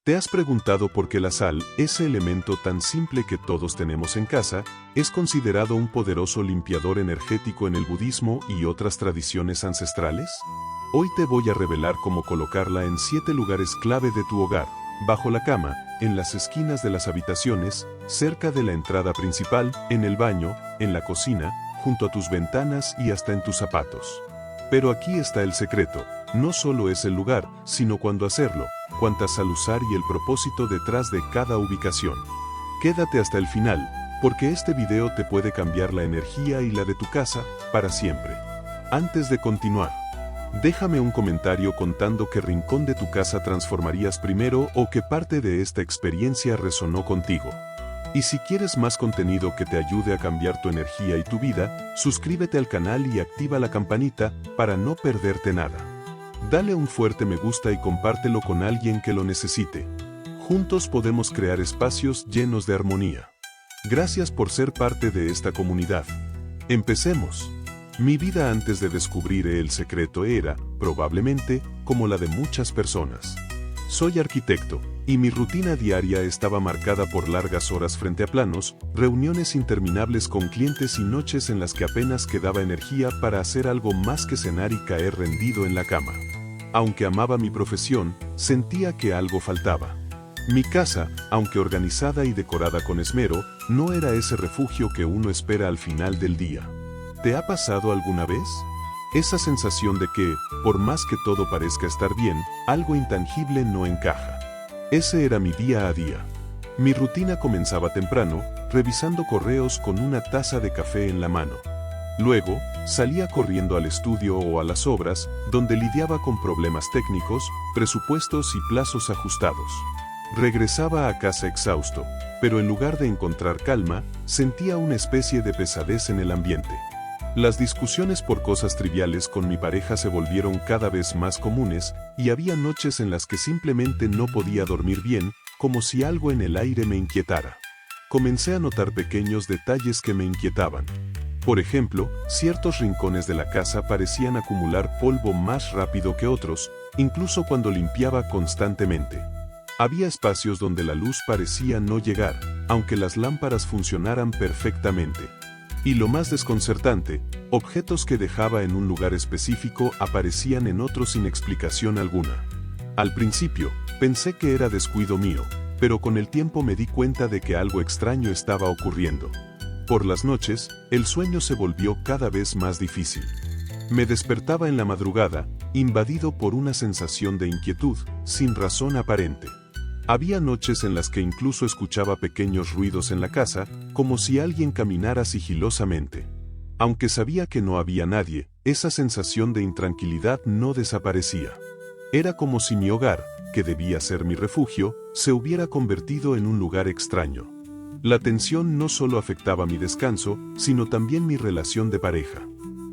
¿Te has preguntado por qué la sal, ese elemento tan simple que todos tenemos en casa, es considerado un poderoso limpiador energético en el budismo y otras tradiciones ancestrales? Hoy te voy a revelar cómo colocarla en 7 lugares clave de tu hogar: bajo la cama, en las esquinas de las habitaciones, cerca de la entrada principal, en el baño, en la cocina, junto a tus ventanas y hasta en tus zapatos. Pero aquí está el secreto: no solo es el lugar, sino cuándo hacerlo, cuánta sal usar y el propósito detrás de cada ubicación. Quédate hasta el final, porque este video te puede cambiar la energía y la de tu casa, para siempre. Antes de continuar, déjame un comentario contando qué rincón de tu casa transformarías primero o qué parte de esta experiencia resonó contigo. Y si quieres más contenido que te ayude a cambiar tu energía y tu vida, suscríbete al canal y activa la campanita para no perderte nada. Dale un fuerte me gusta y compártelo con alguien que lo necesite. Juntos podemos crear espacios llenos de armonía. Gracias por ser parte de esta comunidad. Empecemos. Mi vida antes de descubrir el secreto era, probablemente, como la de muchas personas. Soy arquitecto, y mi rutina diaria estaba marcada por largas horas frente a planos, reuniones interminables con clientes y noches en las que apenas quedaba energía para hacer algo más que cenar y caer rendido en la cama. Aunque amaba mi profesión, sentía que algo faltaba. Mi casa, aunque organizada y decorada con esmero, no era ese refugio que uno espera al final del día. ¿Te ha pasado alguna vez? Esa sensación de que, por más que todo parezca estar bien, algo intangible no encaja. Ese era mi día a día. Mi rutina comenzaba temprano, revisando correos con una taza de café en la mano. Luego, salía corriendo al estudio o a las obras, donde lidiaba con problemas técnicos, presupuestos y plazos ajustados. Regresaba a casa exhausto, pero en lugar de encontrar calma, sentía una especie de pesadez en el ambiente. Las discusiones por cosas triviales con mi pareja se volvieron cada vez más comunes, y había noches en las que simplemente no podía dormir bien, como si algo en el aire me inquietara. Comencé a notar pequeños detalles que me inquietaban. Por ejemplo, ciertos rincones de la casa parecían acumular polvo más rápido que otros, incluso cuando limpiaba constantemente. Había espacios donde la luz parecía no llegar, aunque las lámparas funcionaran perfectamente. Y lo más desconcertante, objetos que dejaba en un lugar específico aparecían en otro sin explicación alguna. Al principio, pensé que era descuido mío, pero con el tiempo me di cuenta de que algo extraño estaba ocurriendo. Por las noches, el sueño se volvió cada vez más difícil. Me despertaba en la madrugada, invadido por una sensación de inquietud, sin razón aparente. Había noches en las que incluso escuchaba pequeños ruidos en la casa, como si alguien caminara sigilosamente. Aunque sabía que no había nadie, esa sensación de intranquilidad no desaparecía. Era como si mi hogar, que debía ser mi refugio, se hubiera convertido en un lugar extraño. La tensión no solo afectaba mi descanso, sino también mi relación de pareja.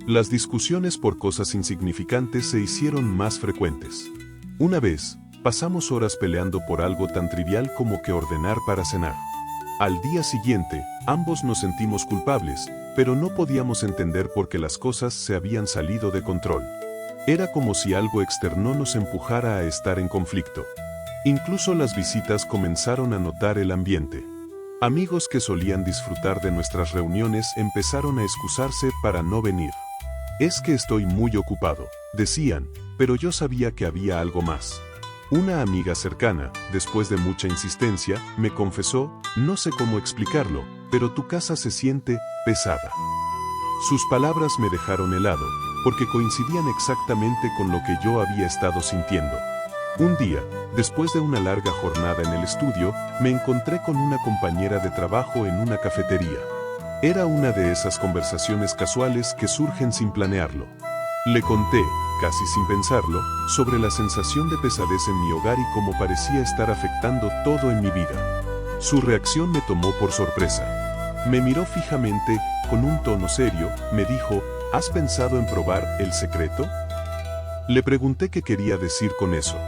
Las discusiones por cosas insignificantes se hicieron más frecuentes. Una vez, pasamos horas peleando por algo tan trivial como que ordenar para cenar. Al día siguiente, ambos nos sentimos culpables, pero no podíamos entender por qué las cosas se habían salido de control. Era como si algo externo nos empujara a estar en conflicto. Incluso las visitas comenzaron a notar el ambiente. Amigos que solían disfrutar de nuestras reuniones empezaron a excusarse para no venir. Es que estoy muy ocupado, decían, pero yo sabía que había algo más. Una amiga cercana, después de mucha insistencia, me confesó: no sé cómo explicarlo, pero tu casa se siente pesada. Sus palabras me dejaron helado, porque coincidían exactamente con lo que yo había estado sintiendo. Un día, después de una larga jornada en el estudio, me encontré con una compañera de trabajo en una cafetería. Era una de esas conversaciones casuales que surgen sin planearlo. Le conté, casi sin pensarlo, sobre la sensación de pesadez en mi hogar y cómo parecía estar afectando todo en mi vida. Su reacción me tomó por sorpresa. Me miró fijamente, con un tono serio, me dijo: ¿has pensado en probar el secreto? Le pregunté qué quería decir con eso.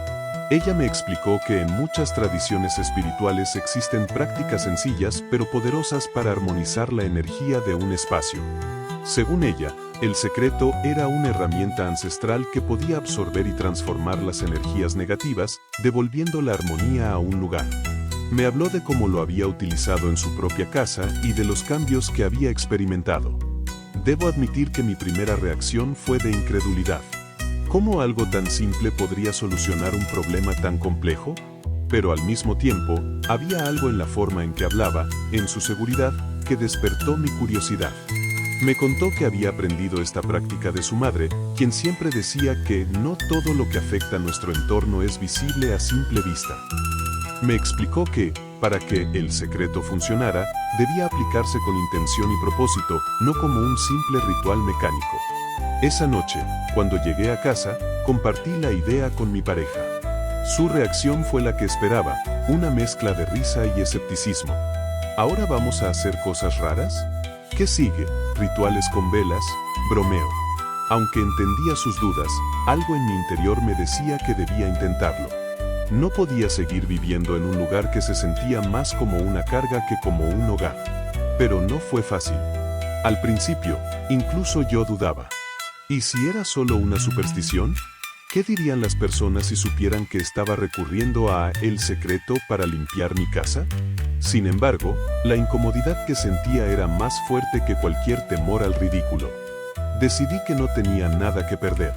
Ella me explicó que en muchas tradiciones espirituales existen prácticas sencillas pero poderosas para armonizar la energía de un espacio. Según ella, el secreto era una herramienta ancestral que podía absorber y transformar las energías negativas, devolviendo la armonía a un lugar. Me habló de cómo lo había utilizado en su propia casa y de los cambios que había experimentado. Debo admitir que mi primera reacción fue de incredulidad. ¿Cómo algo tan simple podría solucionar un problema tan complejo? Pero al mismo tiempo, había algo en la forma en que hablaba, en su seguridad, que despertó mi curiosidad. Me contó que había aprendido esta práctica de su madre, quien siempre decía que no todo lo que afecta a nuestro entorno es visible a simple vista. Me explicó que, para que el secreto funcionara, debía aplicarse con intención y propósito, no como un simple ritual mecánico. Esa noche, cuando llegué a casa, compartí la idea con mi pareja. Su reacción fue la que esperaba, una mezcla de risa y escepticismo. ¿Ahora vamos a hacer cosas raras? ¿Qué sigue? ¿Rituales con velas? Bromeo. Aunque entendía sus dudas, algo en mi interior me decía que debía intentarlo. No podía seguir viviendo en un lugar que se sentía más como una carga que como un hogar. Pero no fue fácil. Al principio, incluso yo dudaba. ¿Y si era solo una superstición? ¿Qué dirían las personas si supieran que estaba recurriendo a el secreto para limpiar mi casa? Sin embargo, la incomodidad que sentía era más fuerte que cualquier temor al ridículo. Decidí que no tenía nada que perder.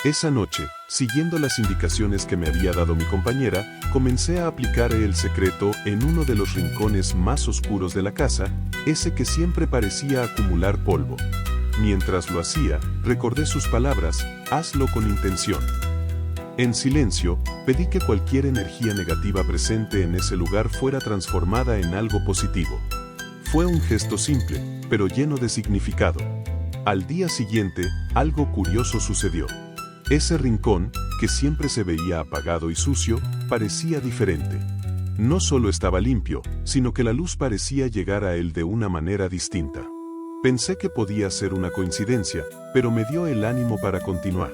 Esa noche, siguiendo las indicaciones que me había dado mi compañera, comencé a aplicar el secreto en uno de los rincones más oscuros de la casa, ese que siempre parecía acumular polvo. Mientras lo hacía, recordé sus palabras, hazlo con intención. En silencio, pedí que cualquier energía negativa presente en ese lugar fuera transformada en algo positivo. Fue un gesto simple, pero lleno de significado. Al día siguiente, algo curioso sucedió. Ese rincón, que siempre se veía apagado y sucio, parecía diferente. No solo estaba limpio, sino que la luz parecía llegar a él de una manera distinta. Pensé que podía ser una coincidencia, pero me dio el ánimo para continuar.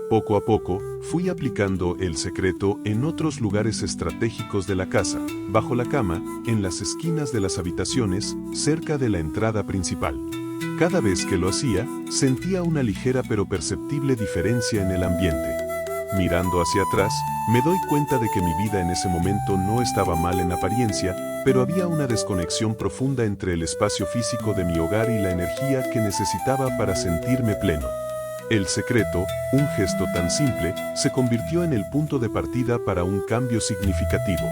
Poco a poco, fui aplicando el secreto en otros lugares estratégicos de la casa, bajo la cama, en las esquinas de las habitaciones, cerca de la entrada principal. Cada vez que lo hacía, sentía una ligera pero perceptible diferencia en el ambiente. Mirando hacia atrás, me doy cuenta de que mi vida en ese momento no estaba mal en apariencia, pero había una desconexión profunda entre el espacio físico de mi hogar y la energía que necesitaba para sentirme pleno. El secreto, un gesto tan simple, se convirtió en el punto de partida para un cambio significativo.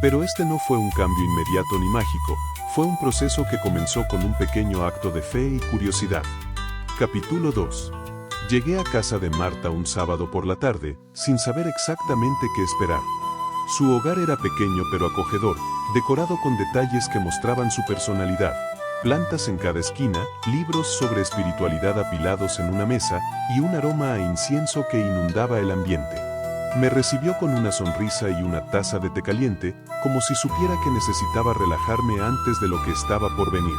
Pero este no fue un cambio inmediato ni mágico, fue un proceso que comenzó con un pequeño acto de fe y curiosidad. Capítulo 2. Llegué a casa de Marta un sábado por la tarde, sin saber exactamente qué esperar. Su hogar era pequeño pero acogedor, decorado con detalles que mostraban su personalidad. Plantas en cada esquina, libros sobre espiritualidad apilados en una mesa, y un aroma a incienso que inundaba el ambiente. Me recibió con una sonrisa y una taza de té caliente, como si supiera que necesitaba relajarme antes de lo que estaba por venir.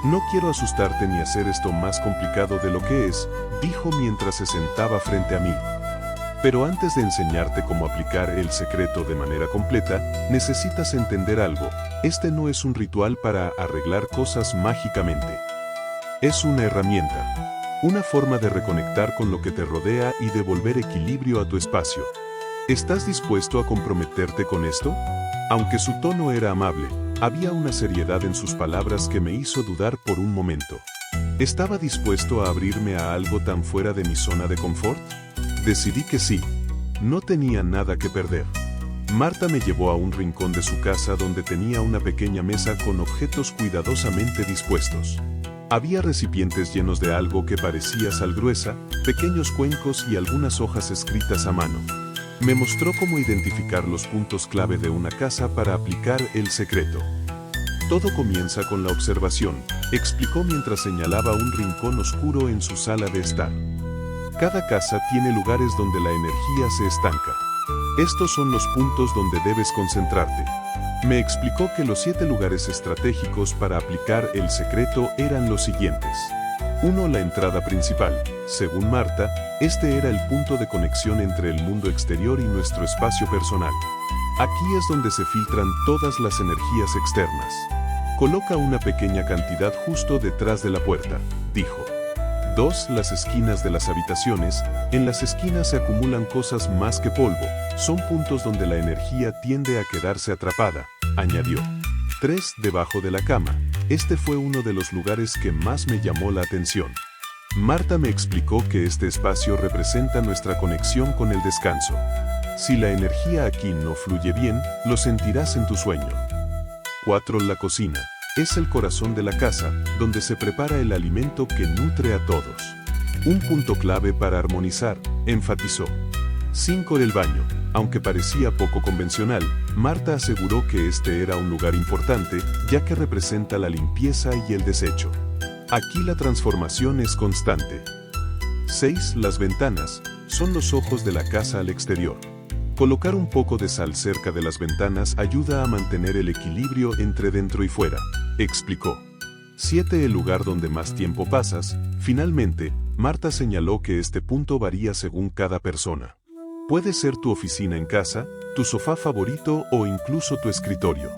No quiero asustarte ni hacer esto más complicado de lo que es, dijo mientras se sentaba frente a mí. Pero antes de enseñarte cómo aplicar el secreto de manera completa, necesitas entender algo. Este no es un ritual para arreglar cosas mágicamente. Es una herramienta. Una forma de reconectar con lo que te rodea y devolver equilibrio a tu espacio. ¿Estás dispuesto a comprometerte con esto? Aunque su tono era amable, había una seriedad en sus palabras que me hizo dudar por un momento. ¿Estaba dispuesto a abrirme a algo tan fuera de mi zona de confort? Decidí que sí. No tenía nada que perder. Marta me llevó a un rincón de su casa donde tenía una pequeña mesa con objetos cuidadosamente dispuestos. Había recipientes llenos de algo que parecía sal gruesa, pequeños cuencos y algunas hojas escritas a mano. Me mostró cómo identificar los puntos clave de una casa para aplicar el secreto. Todo comienza con la observación, explicó mientras señalaba un rincón oscuro en su sala de estar. Cada casa tiene lugares donde la energía se estanca. Estos son los puntos donde debes concentrarte. Me explicó que los 7 lugares estratégicos para aplicar el secreto eran los siguientes. 1. La entrada principal. Según Marta, este era el punto de conexión entre el mundo exterior y nuestro espacio personal. Aquí es donde se filtran todas las energías externas. Coloca una pequeña cantidad justo detrás de la puerta, dijo. 2. Las esquinas de las habitaciones. En las esquinas se acumulan cosas más que polvo. Son puntos donde la energía tiende a quedarse atrapada, añadió. 3. Debajo de la cama. Este fue uno de los lugares que más me llamó la atención. Marta me explicó que este espacio representa nuestra conexión con el descanso. Si la energía aquí no fluye bien, lo sentirás en tu sueño. 4. La cocina. Es el corazón de la casa, donde se prepara el alimento que nutre a todos. Un punto clave para armonizar, enfatizó. 5. El baño. Aunque parecía poco convencional, Marta aseguró que este era un lugar importante, ya que representa la limpieza y el desecho. Aquí la transformación es constante. 6. Las ventanas. Son los ojos de la casa al exterior. Colocar un poco de sal cerca de las ventanas ayuda a mantener el equilibrio entre dentro y fuera, explicó. 7. El lugar donde más tiempo pasas. Finalmente, Marta señaló que este punto varía según cada persona. Puede ser tu oficina en casa, tu sofá favorito o incluso tu escritorio.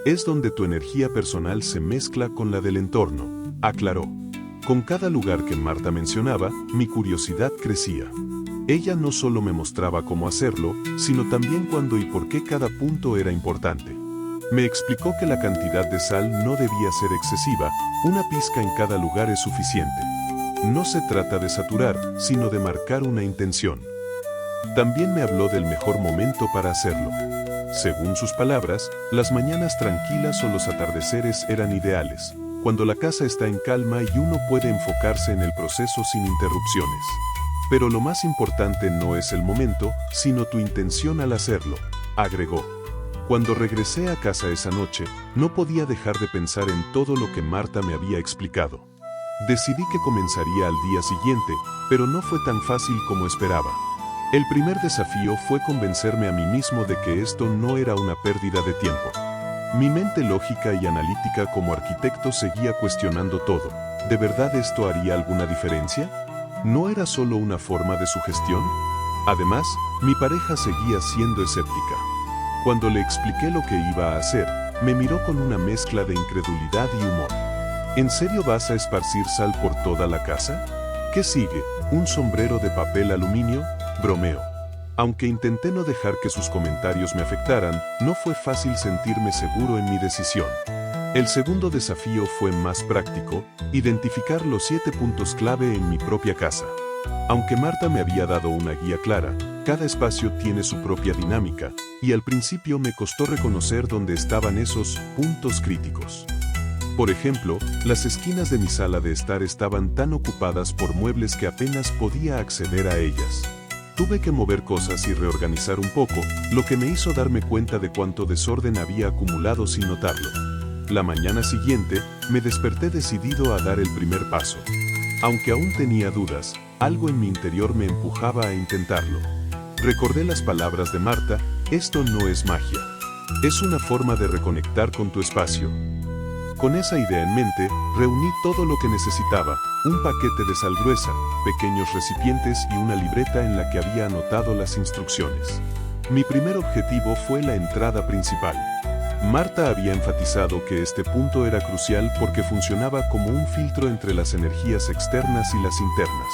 Es donde tu energía personal se mezcla con la del entorno, aclaró. Con cada lugar que Marta mencionaba, mi curiosidad crecía. Ella no solo me mostraba cómo hacerlo, sino también cuándo y por qué cada punto era importante. Me explicó que la cantidad de sal no debía ser excesiva, una pizca en cada lugar es suficiente. No se trata de saturar, sino de marcar una intención. También me habló del mejor momento para hacerlo. Según sus palabras, las mañanas tranquilas o los atardeceres eran ideales, cuando la casa está en calma y uno puede enfocarse en el proceso sin interrupciones. Pero lo más importante no es el momento, sino tu intención al hacerlo, agregó. Cuando regresé a casa esa noche, no podía dejar de pensar en todo lo que Marta me había explicado. Decidí que comenzaría al día siguiente, pero no fue tan fácil como esperaba. El primer desafío fue convencerme a mí mismo de que esto no era una pérdida de tiempo. Mi mente lógica y analítica como arquitecto seguía cuestionando todo. ¿De verdad esto haría alguna diferencia? ¿No era solo una forma de sugestión? Además, mi pareja seguía siendo escéptica. Cuando le expliqué lo que iba a hacer, me miró con una mezcla de incredulidad y humor. ¿En serio vas a esparcir sal por toda la casa? ¿Qué sigue? ¿Un sombrero de papel aluminio? Bromeó. Aunque intenté no dejar que sus comentarios me afectaran, no fue fácil sentirme seguro en mi decisión. El segundo desafío fue más práctico, identificar los 7 puntos clave en mi propia casa. Aunque Marta me había dado una guía clara, cada espacio tiene su propia dinámica, y al principio me costó reconocer dónde estaban esos puntos críticos. Por ejemplo, las esquinas de mi sala de estar estaban tan ocupadas por muebles que apenas podía acceder a ellas. Tuve que mover cosas y reorganizar un poco, lo que me hizo darme cuenta de cuánto desorden había acumulado sin notarlo. La mañana siguiente, me desperté decidido a dar el primer paso. Aunque aún tenía dudas, algo en mi interior me empujaba a intentarlo. Recordé las palabras de Marta, esto no es magia. Es una forma de reconectar con tu espacio. Con esa idea en mente, reuní todo lo que necesitaba, un paquete de sal gruesa, pequeños recipientes y una libreta en la que había anotado las instrucciones. Mi primer objetivo fue la entrada principal. Marta había enfatizado que este punto era crucial porque funcionaba como un filtro entre las energías externas y las internas.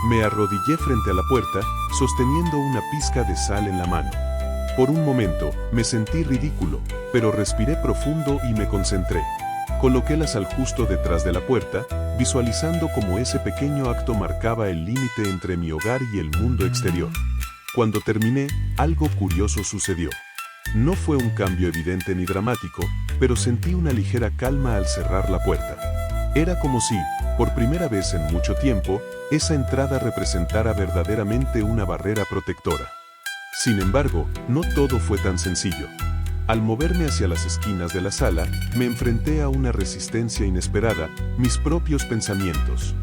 Me arrodillé frente a la puerta, sosteniendo una pizca de sal en la mano. Por un momento, me sentí ridículo, pero respiré profundo y me concentré. Coloqué la sal justo detrás de la puerta, visualizando cómo ese pequeño acto marcaba el límite entre mi hogar y el mundo exterior. Cuando terminé, algo curioso sucedió. No fue un cambio evidente ni dramático, pero sentí una ligera calma al cerrar la puerta. Era como si, por primera vez en mucho tiempo, esa entrada representara verdaderamente una barrera protectora. Sin embargo, no todo fue tan sencillo. Al moverme hacia las esquinas de la sala, me enfrenté a una resistencia inesperada, mis propios pensamientos.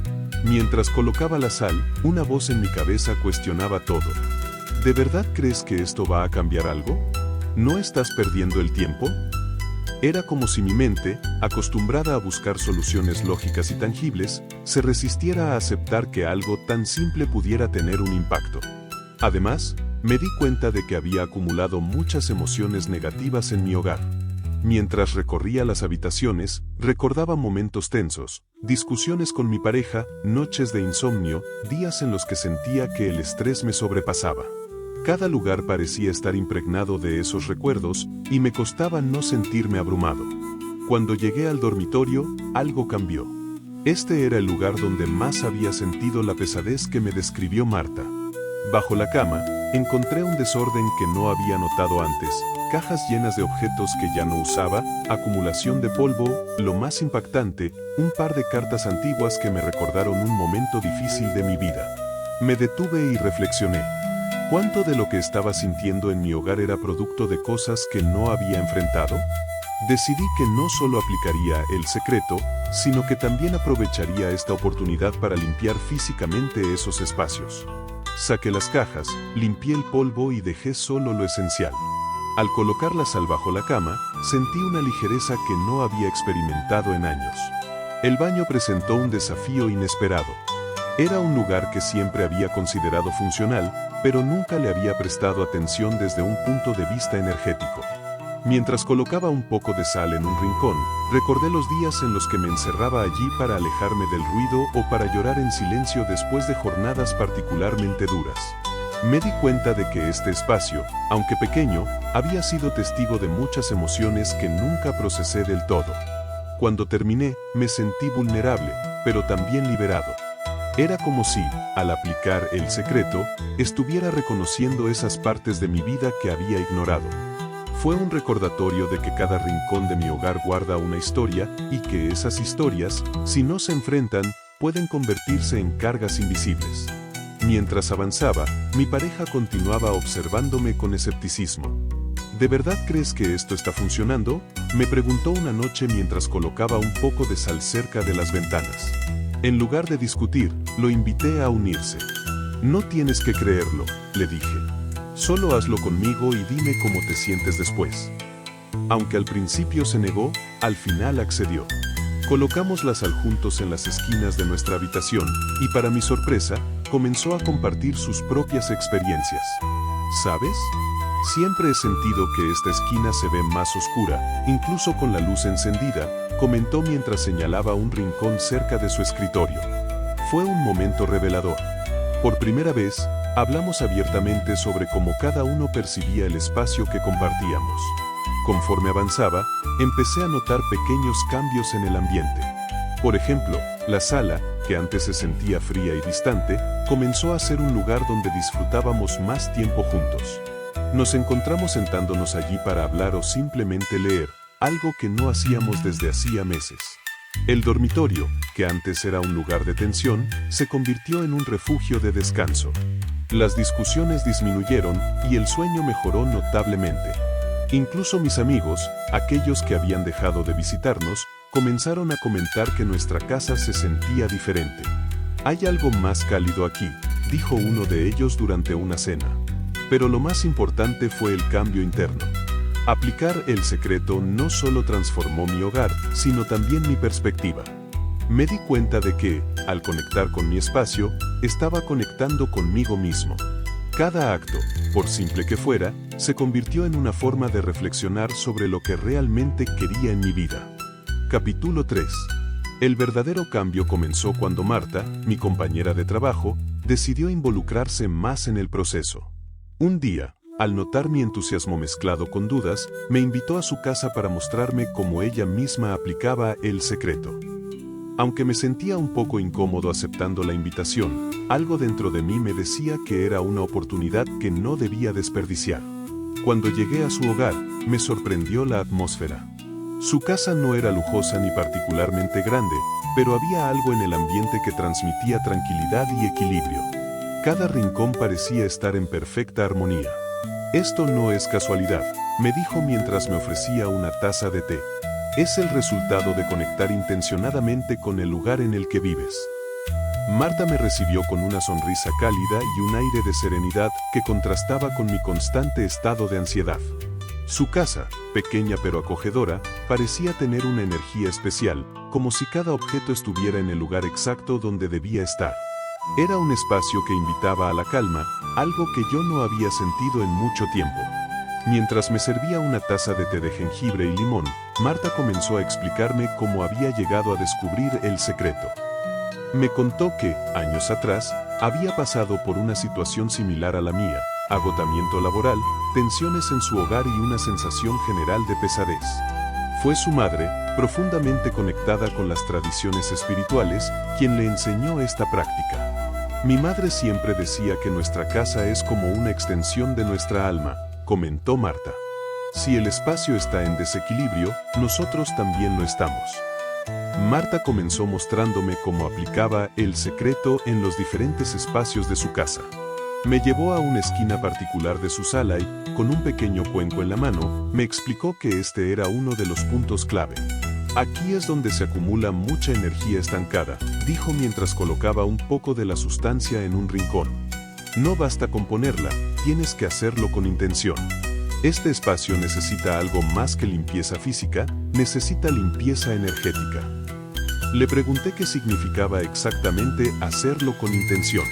Mientras colocaba la sal, una voz en mi cabeza cuestionaba todo. ¿De verdad crees que esto va a cambiar algo? ¿No estás perdiendo el tiempo? Era como si mi mente, acostumbrada a buscar soluciones lógicas y tangibles, se resistiera a aceptar que algo tan simple pudiera tener un impacto. Además, me di cuenta de que había acumulado muchas emociones negativas en mi hogar. Mientras recorría las habitaciones, recordaba momentos tensos, discusiones con mi pareja, noches de insomnio, días en los que sentía que el estrés me sobrepasaba. Cada lugar parecía estar impregnado de esos recuerdos, y me costaba no sentirme abrumado. Cuando llegué al dormitorio, algo cambió. Este era el lugar donde más había sentido la pesadez que me describió Marta. Bajo la cama, encontré un desorden que no había notado antes, cajas llenas de objetos que ya no usaba, acumulación de polvo, lo más impactante, un par de cartas antiguas que me recordaron un momento difícil de mi vida. Me detuve y reflexioné. ¿Cuánto de lo que estaba sintiendo en mi hogar era producto de cosas que no había enfrentado? Decidí que no solo aplicaría el secreto, sino que también aprovecharía esta oportunidad para limpiar físicamente esos espacios. Saqué las cajas, limpié el polvo y dejé solo lo esencial. Al colocarlas bajo la cama, sentí una ligereza que no había experimentado en años. El baño presentó un desafío inesperado. Era un lugar que siempre había considerado funcional, pero nunca le había prestado atención desde un punto de vista energético. Mientras colocaba un poco de sal en un rincón, recordé los días en los que me encerraba allí para alejarme del ruido o para llorar en silencio después de jornadas particularmente duras. Me di cuenta de que este espacio, aunque pequeño, había sido testigo de muchas emociones que nunca procesé del todo. Cuando terminé, me sentí vulnerable, pero también liberado. Era como si, al aplicar el secreto, estuviera reconociendo esas partes de mi vida que había ignorado. Fue un recordatorio de que cada rincón de mi hogar guarda una historia y que esas historias, si no se enfrentan, pueden convertirse en cargas invisibles. Mientras avanzaba, mi pareja continuaba observándome con escepticismo. ¿De verdad crees que esto está funcionando?, me preguntó una noche mientras colocaba un poco de sal cerca de las ventanas. En lugar de discutir, lo invité a unirse. No tienes que creerlo, le dije. Solo hazlo conmigo y dime cómo te sientes después. Aunque al principio se negó, al final accedió. Colocamos la sal juntos en las esquinas de nuestra habitación, y para mi sorpresa, comenzó a compartir sus propias experiencias. ¿Sabes? Siempre he sentido que esta esquina se ve más oscura, incluso con la luz encendida, comentó mientras señalaba un rincón cerca de su escritorio. Fue un momento revelador. Por primera vez, hablamos abiertamente sobre cómo cada uno percibía el espacio que compartíamos. Conforme avanzaba, empecé a notar pequeños cambios en el ambiente. Por ejemplo, la sala, que antes se sentía fría y distante, comenzó a ser un lugar donde disfrutábamos más tiempo juntos. Nos encontramos sentándonos allí para hablar o simplemente leer, algo que no hacíamos desde hacía meses. El dormitorio, que antes era un lugar de tensión, se convirtió en un refugio de descanso. Las discusiones disminuyeron y el sueño mejoró notablemente. Incluso mis amigos, aquellos que habían dejado de visitarnos, comenzaron a comentar que nuestra casa se sentía diferente. «Hay algo más cálido aquí», dijo uno de ellos durante una cena. Pero lo más importante fue el cambio interno. Aplicar el secreto no solo transformó mi hogar, sino también mi perspectiva. Me di cuenta de que, al conectar con mi espacio, estaba conectando conmigo mismo. Cada acto, por simple que fuera, se convirtió en una forma de reflexionar sobre lo que realmente quería en mi vida. Capítulo 3. El verdadero cambio comenzó cuando Marta, mi compañera de trabajo, decidió involucrarse más en el proceso. Un día, al notar mi entusiasmo mezclado con dudas, me invitó a su casa para mostrarme cómo ella misma aplicaba el secreto. Aunque me sentía un poco incómodo aceptando la invitación, algo dentro de mí me decía que era una oportunidad que no debía desperdiciar. Cuando llegué a su hogar, me sorprendió la atmósfera. Su casa no era lujosa ni particularmente grande, pero había algo en el ambiente que transmitía tranquilidad y equilibrio. Cada rincón parecía estar en perfecta armonía. «Esto no es casualidad», me dijo mientras me ofrecía una taza de té. «Es el resultado de conectar intencionadamente con el lugar en el que vives». Marta me recibió con una sonrisa cálida y un aire de serenidad que contrastaba con mi constante estado de ansiedad. Su casa, pequeña pero acogedora, parecía tener una energía especial, como si cada objeto estuviera en el lugar exacto donde debía estar. Era un espacio que invitaba a la calma, algo que yo no había sentido en mucho tiempo. Mientras me servía una taza de té de jengibre y limón, Marta comenzó a explicarme cómo había llegado a descubrir el secreto. Me contó que, años atrás, había pasado por una situación similar a la mía: agotamiento laboral, tensiones en su hogar y una sensación general de pesadez. Fue su madre, profundamente conectada con las tradiciones espirituales, quien le enseñó esta práctica. Mi madre siempre decía que nuestra casa es como una extensión de nuestra alma, comentó Marta. Si el espacio está en desequilibrio, nosotros también lo estamos. Marta comenzó mostrándome cómo aplicaba el secreto en los diferentes espacios de su casa. Me llevó a una esquina particular de su sala y, con un pequeño cuenco en la mano, me explicó que este era uno de los puntos clave. Aquí es donde se acumula mucha energía estancada, dijo mientras colocaba un poco de la sustancia en un rincón. No basta con ponerla, tienes que hacerlo con intención. Este espacio necesita algo más que limpieza física, necesita limpieza energética. Le pregunté qué significaba exactamente hacerlo con intención.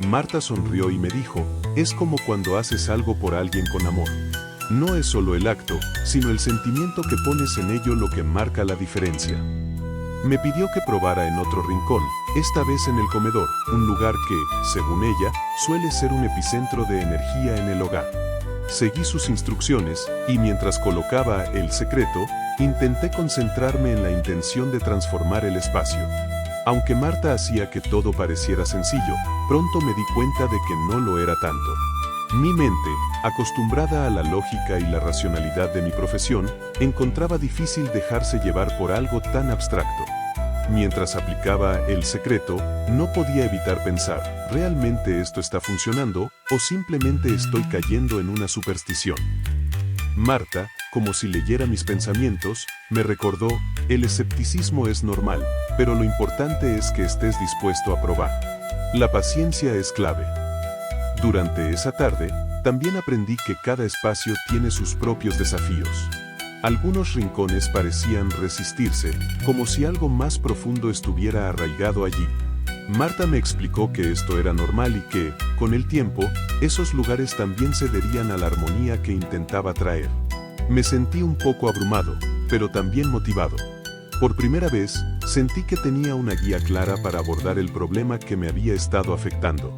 Marta sonrió y me dijo: es como cuando haces algo por alguien con amor. No es solo el acto, sino el sentimiento que pones en ello lo que marca la diferencia. Me pidió que probara en otro rincón, esta vez en el comedor, un lugar que, según ella, suele ser un epicentro de energía en el hogar. Seguí sus instrucciones, y mientras colocaba el secreto, intenté concentrarme en la intención de transformar el espacio. Aunque Marta hacía que todo pareciera sencillo, pronto me di cuenta de que no lo era tanto. Mi mente, acostumbrada a la lógica y la racionalidad de mi profesión, encontraba difícil dejarse llevar por algo tan abstracto. Mientras aplicaba el secreto, no podía evitar pensar: ¿realmente esto está funcionando, o simplemente estoy cayendo en una superstición? Marta, como si leyera mis pensamientos, me recordó: el escepticismo es normal, pero lo importante es que estés dispuesto a probar. La paciencia es clave. Durante esa tarde, también aprendí que cada espacio tiene sus propios desafíos. Algunos rincones parecían resistirse, como si algo más profundo estuviera arraigado allí. Marta me explicó que esto era normal y que, con el tiempo, esos lugares también cederían a la armonía que intentaba traer. Me sentí un poco abrumado, pero también motivado. Por primera vez, sentí que tenía una guía clara para abordar el problema que me había estado afectando.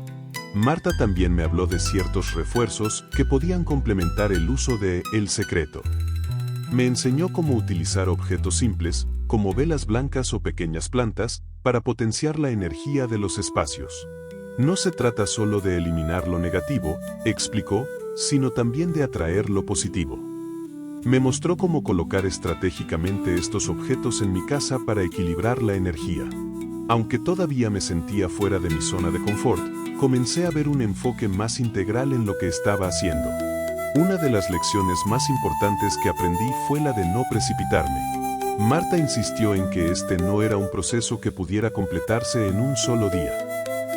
Marta también me habló de ciertos refuerzos que podían complementar el uso de el secreto. Me enseñó cómo utilizar objetos simples, como velas blancas o pequeñas plantas, para potenciar la energía de los espacios. No se trata solo de eliminar lo negativo, explicó, sino también de atraer lo positivo. Me mostró cómo colocar estratégicamente estos objetos en mi casa para equilibrar la energía. Aunque todavía me sentía fuera de mi zona de confort, comencé a ver un enfoque más integral en lo que estaba haciendo. Una de las lecciones más importantes que aprendí fue la de no precipitarme. Marta insistió en que este no era un proceso que pudiera completarse en un solo día.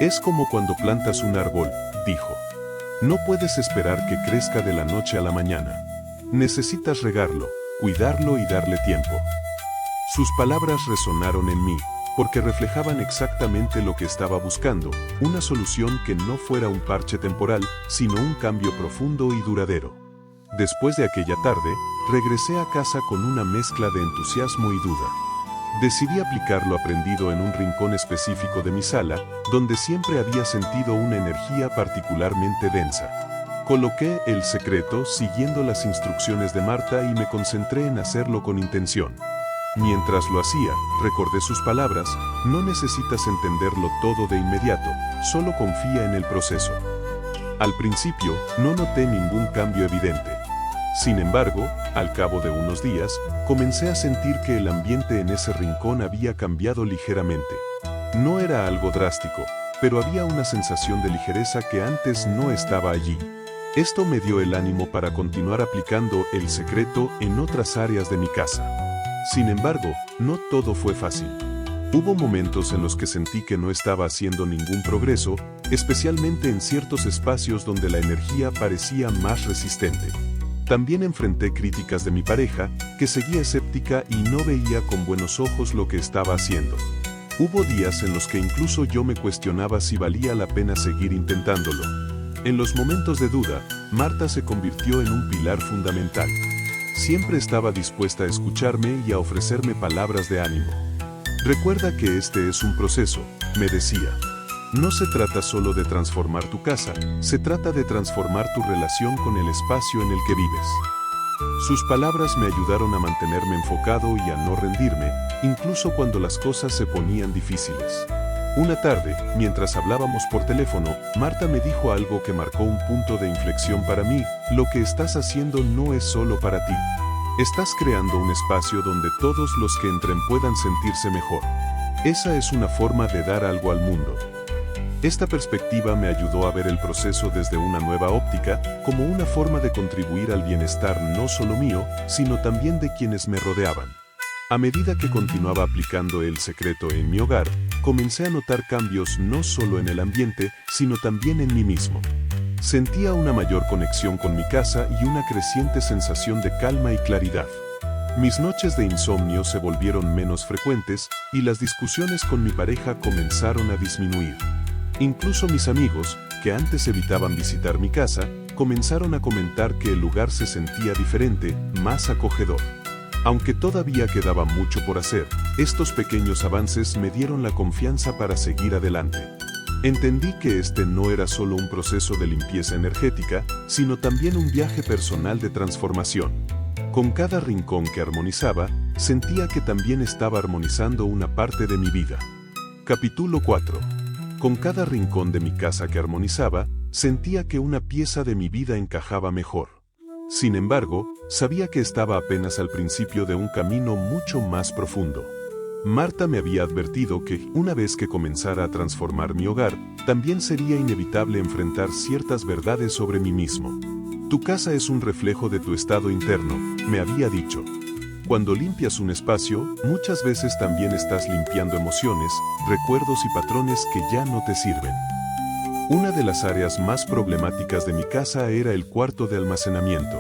Es como cuando plantas un árbol, dijo. No puedes esperar que crezca de la noche a la mañana. Necesitas regarlo, cuidarlo y darle tiempo. Sus palabras resonaron en mí, porque reflejaban exactamente lo que estaba buscando: una solución que no fuera un parche temporal, sino un cambio profundo y duradero. Después de aquella tarde, regresé a casa con una mezcla de entusiasmo y duda. Decidí aplicar lo aprendido en un rincón específico de mi sala, donde siempre había sentido una energía particularmente densa. Coloqué el secreto siguiendo las instrucciones de Marta y me concentré en hacerlo con intención. Mientras lo hacía, recordé sus palabras: no necesitas entenderlo todo de inmediato, solo confía en el proceso. Al principio, no noté ningún cambio evidente. Sin embargo, al cabo de unos días, comencé a sentir que el ambiente en ese rincón había cambiado ligeramente. No era algo drástico, pero había una sensación de ligereza que antes no estaba allí. Esto me dio el ánimo para continuar aplicando el secreto en otras áreas de mi casa. Sin embargo, no todo fue fácil. Hubo momentos en los que sentí que no estaba haciendo ningún progreso, especialmente en ciertos espacios donde la energía parecía más resistente. También enfrenté críticas de mi pareja, que seguía escéptica y no veía con buenos ojos lo que estaba haciendo. Hubo días en los que incluso yo me cuestionaba si valía la pena seguir intentándolo. En los momentos de duda, Marta se convirtió en un pilar fundamental. Siempre estaba dispuesta a escucharme y a ofrecerme palabras de ánimo. Recuerda que este es un proceso, me decía. No se trata solo de transformar tu casa, se trata de transformar tu relación con el espacio en el que vives. Sus palabras me ayudaron a mantenerme enfocado y a no rendirme, incluso cuando las cosas se ponían difíciles. Una tarde, mientras hablábamos por teléfono, Marta me dijo algo que marcó un punto de inflexión para mí: lo que estás haciendo no es solo para ti. Estás creando un espacio donde todos los que entren puedan sentirse mejor. Esa es una forma de dar algo al mundo. Esta perspectiva me ayudó a ver el proceso desde una nueva óptica, como una forma de contribuir al bienestar no solo mío, sino también de quienes me rodeaban. A medida que continuaba aplicando el secreto en mi hogar, comencé a notar cambios no solo en el ambiente, sino también en mí mismo. Sentía una mayor conexión con mi casa y una creciente sensación de calma y claridad. Mis noches de insomnio se volvieron menos frecuentes y las discusiones con mi pareja comenzaron a disminuir. Incluso mis amigos, que antes evitaban visitar mi casa, comenzaron a comentar que el lugar se sentía diferente, más acogedor. Aunque todavía quedaba mucho por hacer, estos pequeños avances me dieron la confianza para seguir adelante. Entendí que este no era solo un proceso de limpieza energética, sino también un viaje personal de transformación. Con cada rincón que armonizaba, sentía que también estaba armonizando una parte de mi vida. Capítulo 4. Con cada rincón de mi casa que armonizaba, sentía que una pieza de mi vida encajaba mejor. Sin embargo, sabía que estaba apenas al principio de un camino mucho más profundo. Marta me había advertido que, una vez que comenzara a transformar mi hogar, también sería inevitable enfrentar ciertas verdades sobre mí mismo. Tu casa es un reflejo de tu estado interno, me había dicho. Cuando limpias un espacio, muchas veces también estás limpiando emociones, recuerdos y patrones que ya no te sirven. Una de las áreas más problemáticas de mi casa era el cuarto de almacenamiento.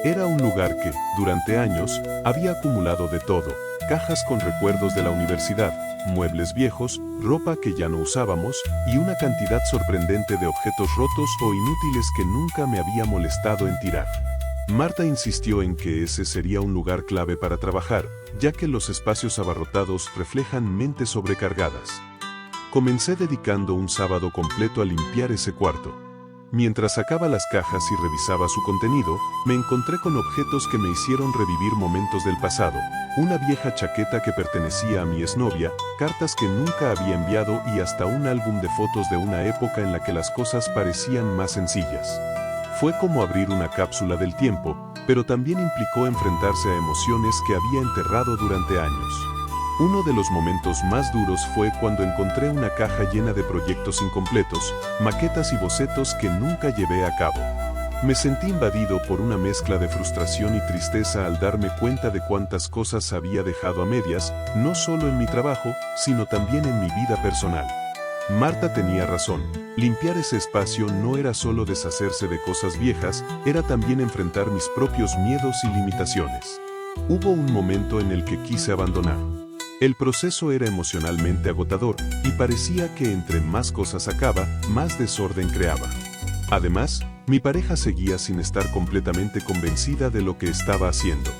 Era un lugar que, durante años, había acumulado de todo: cajas con recuerdos de la universidad, muebles viejos, ropa que ya no usábamos, y una cantidad sorprendente de objetos rotos o inútiles que nunca me había molestado en tirar. Marta insistió en que ese sería un lugar clave para trabajar, ya que los espacios abarrotados reflejan mentes sobrecargadas. Comencé dedicando un sábado completo a limpiar ese cuarto. Mientras sacaba las cajas y revisaba su contenido, me encontré con objetos que me hicieron revivir momentos del pasado: una vieja chaqueta que pertenecía a mi exnovia, cartas que nunca había enviado y hasta un álbum de fotos de una época en la que las cosas parecían más sencillas. Fue como abrir una cápsula del tiempo, pero también implicó enfrentarse a emociones que había enterrado durante años. Uno de los momentos más duros fue cuando encontré una caja llena de proyectos incompletos, maquetas y bocetos que nunca llevé a cabo. Me sentí invadido por una mezcla de frustración y tristeza al darme cuenta de cuántas cosas había dejado a medias, no solo en mi trabajo, sino también en mi vida personal. Marta tenía razón. Limpiar ese espacio no era solo deshacerse de cosas viejas, era también enfrentar mis propios miedos y limitaciones. Hubo un momento en el que quise abandonar. El proceso era emocionalmente agotador, y parecía que entre más cosas sacaba, más desorden creaba. Además, mi pareja seguía sin estar completamente convencida de lo que estaba haciendo.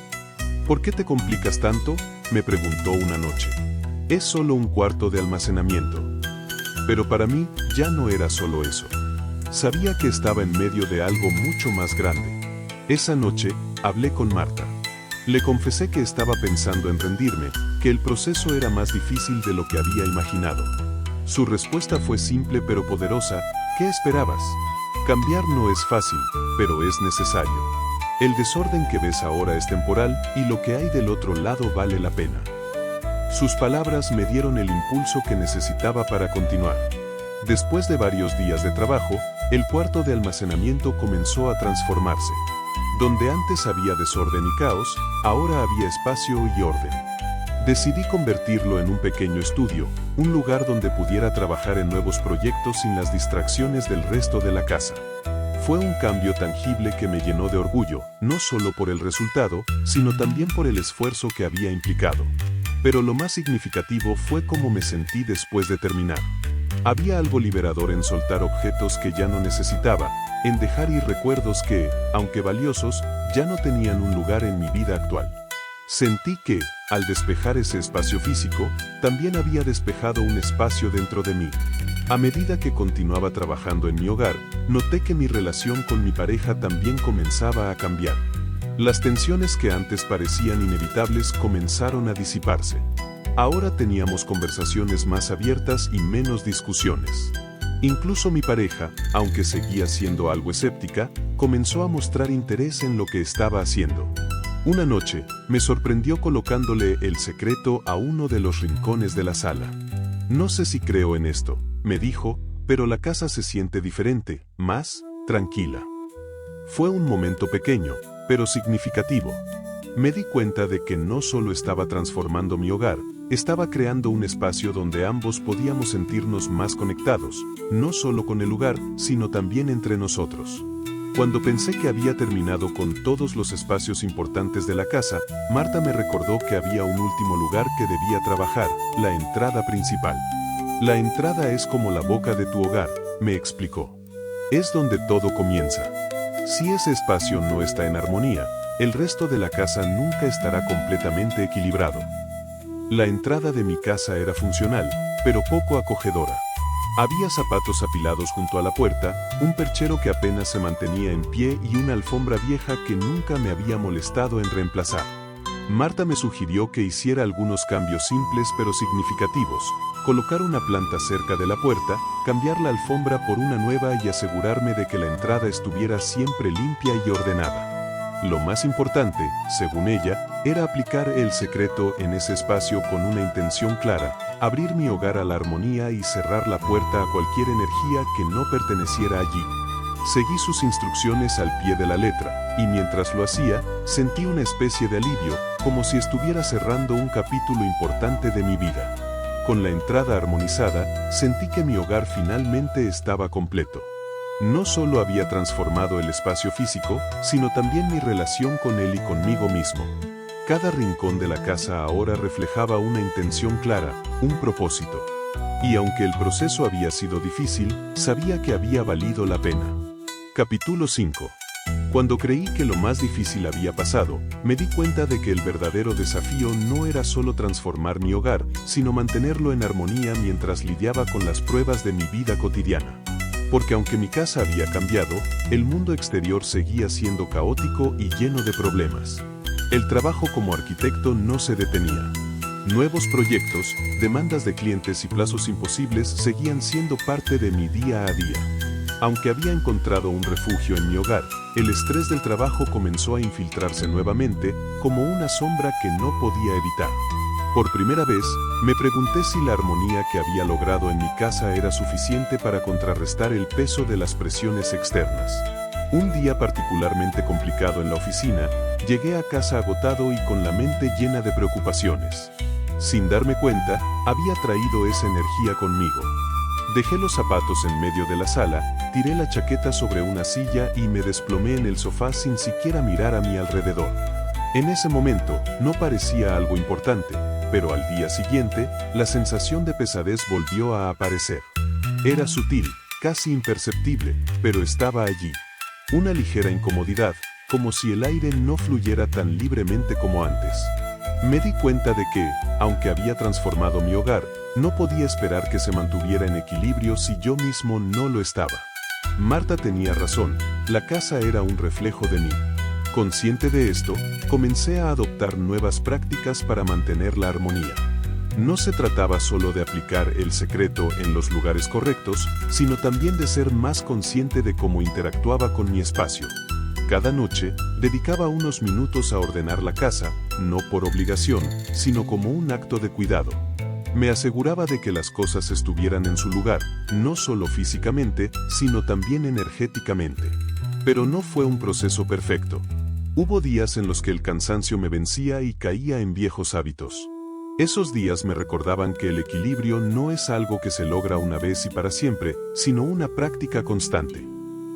¿Por qué te complicas tanto?, me preguntó una noche. Es solo un cuarto de almacenamiento. Pero para mí, ya no era solo eso. Sabía que estaba en medio de algo mucho más grande. Esa noche, hablé con Marta. Le confesé que estaba pensando en rendirme, que el proceso era más difícil de lo que había imaginado. Su respuesta fue simple pero poderosa: ¿qué esperabas? Cambiar no es fácil, pero es necesario. El desorden que ves ahora es temporal, y lo que hay del otro lado vale la pena. Sus palabras me dieron el impulso que necesitaba para continuar. Después de varios días de trabajo, el cuarto de almacenamiento comenzó a transformarse. Donde antes había desorden y caos, ahora había espacio y orden. Decidí convertirlo en un pequeño estudio, un lugar donde pudiera trabajar en nuevos proyectos sin las distracciones del resto de la casa. Fue un cambio tangible que me llenó de orgullo, no solo por el resultado, sino también por el esfuerzo que había implicado. Pero lo más significativo fue cómo me sentí después de terminar. Había algo liberador en soltar objetos que ya no necesitaba, en dejar ir recuerdos que, aunque valiosos, ya no tenían un lugar en mi vida actual. Sentí que, al despejar ese espacio físico, también había despejado un espacio dentro de mí. A medida que continuaba trabajando en mi hogar, noté que mi relación con mi pareja también comenzaba a cambiar. Las tensiones que antes parecían inevitables comenzaron a disiparse. Ahora teníamos conversaciones más abiertas y menos discusiones. Incluso mi pareja, aunque seguía siendo algo escéptica, comenzó a mostrar interés en lo que estaba haciendo. Una noche, me sorprendió colocándole el secreto a uno de los rincones de la sala. No sé si creo en esto, me dijo, pero la casa se siente diferente, más tranquila. Fue un momento pequeño, pero significativo. Me di cuenta de que no solo estaba transformando mi hogar, estaba creando un espacio donde ambos podíamos sentirnos más conectados, no solo con el lugar, sino también entre nosotros. Cuando pensé que había terminado con todos los espacios importantes de la casa, Marta me recordó que había un último lugar que debía trabajar, la entrada principal. La entrada es como la boca de tu hogar, me explicó. Es donde todo comienza. Si ese espacio no está en armonía, el resto de la casa nunca estará completamente equilibrado. La entrada de mi casa era funcional, pero poco acogedora. Había zapatos apilados junto a la puerta, un perchero que apenas se mantenía en pie y una alfombra vieja que nunca me había molestado en reemplazar. Marta me sugirió que hiciera algunos cambios simples pero significativos, colocar una planta cerca de la puerta, cambiar la alfombra por una nueva y asegurarme de que la entrada estuviera siempre limpia y ordenada. Lo más importante, según ella, era aplicar el secreto en ese espacio con una intención clara, abrir mi hogar a la armonía y cerrar la puerta a cualquier energía que no perteneciera allí. Seguí sus instrucciones al pie de la letra, y mientras lo hacía, sentí una especie de alivio, como si estuviera cerrando un capítulo importante de mi vida. Con la entrada armonizada, sentí que mi hogar finalmente estaba completo. No solo había transformado el espacio físico, sino también mi relación con él y conmigo mismo. Cada rincón de la casa ahora reflejaba una intención clara, un propósito. Y aunque el proceso había sido difícil, sabía que había valido la pena. Capítulo 5. Cuando creí que lo más difícil había pasado, me di cuenta de que el verdadero desafío no era solo transformar mi hogar, sino mantenerlo en armonía mientras lidiaba con las pruebas de mi vida cotidiana. Porque aunque mi casa había cambiado, el mundo exterior seguía siendo caótico y lleno de problemas. El trabajo como arquitecto no se detenía. Nuevos proyectos, demandas de clientes y plazos imposibles seguían siendo parte de mi día a día. Aunque había encontrado un refugio en mi hogar, el estrés del trabajo comenzó a infiltrarse nuevamente, como una sombra que no podía evitar. Por primera vez, me pregunté si la armonía que había logrado en mi casa era suficiente para contrarrestar el peso de las presiones externas. Un día particularmente complicado en la oficina, llegué a casa agotado y con la mente llena de preocupaciones. Sin darme cuenta, había traído esa energía conmigo. Dejé los zapatos en medio de la sala, tiré la chaqueta sobre una silla y me desplomé en el sofá sin siquiera mirar a mi alrededor. En ese momento, no parecía algo importante, pero al día siguiente, la sensación de pesadez volvió a aparecer. Era sutil, casi imperceptible, pero estaba allí. Una ligera incomodidad, como si el aire no fluyera tan libremente como antes. Me di cuenta de que, aunque había transformado mi hogar, no podía esperar que se mantuviera en equilibrio si yo mismo no lo estaba. Marta tenía razón, la casa era un reflejo de mí. Consciente de esto, comencé a adoptar nuevas prácticas para mantener la armonía. No se trataba solo de aplicar el secreto en los lugares correctos, sino también de ser más consciente de cómo interactuaba con mi espacio. Cada noche, dedicaba unos minutos a ordenar la casa, no por obligación, sino como un acto de cuidado. Me aseguraba de que las cosas estuvieran en su lugar, no solo físicamente, sino también energéticamente. Pero no fue un proceso perfecto. Hubo días en los que el cansancio me vencía y caía en viejos hábitos. Esos días me recordaban que el equilibrio no es algo que se logra una vez y para siempre, sino una práctica constante.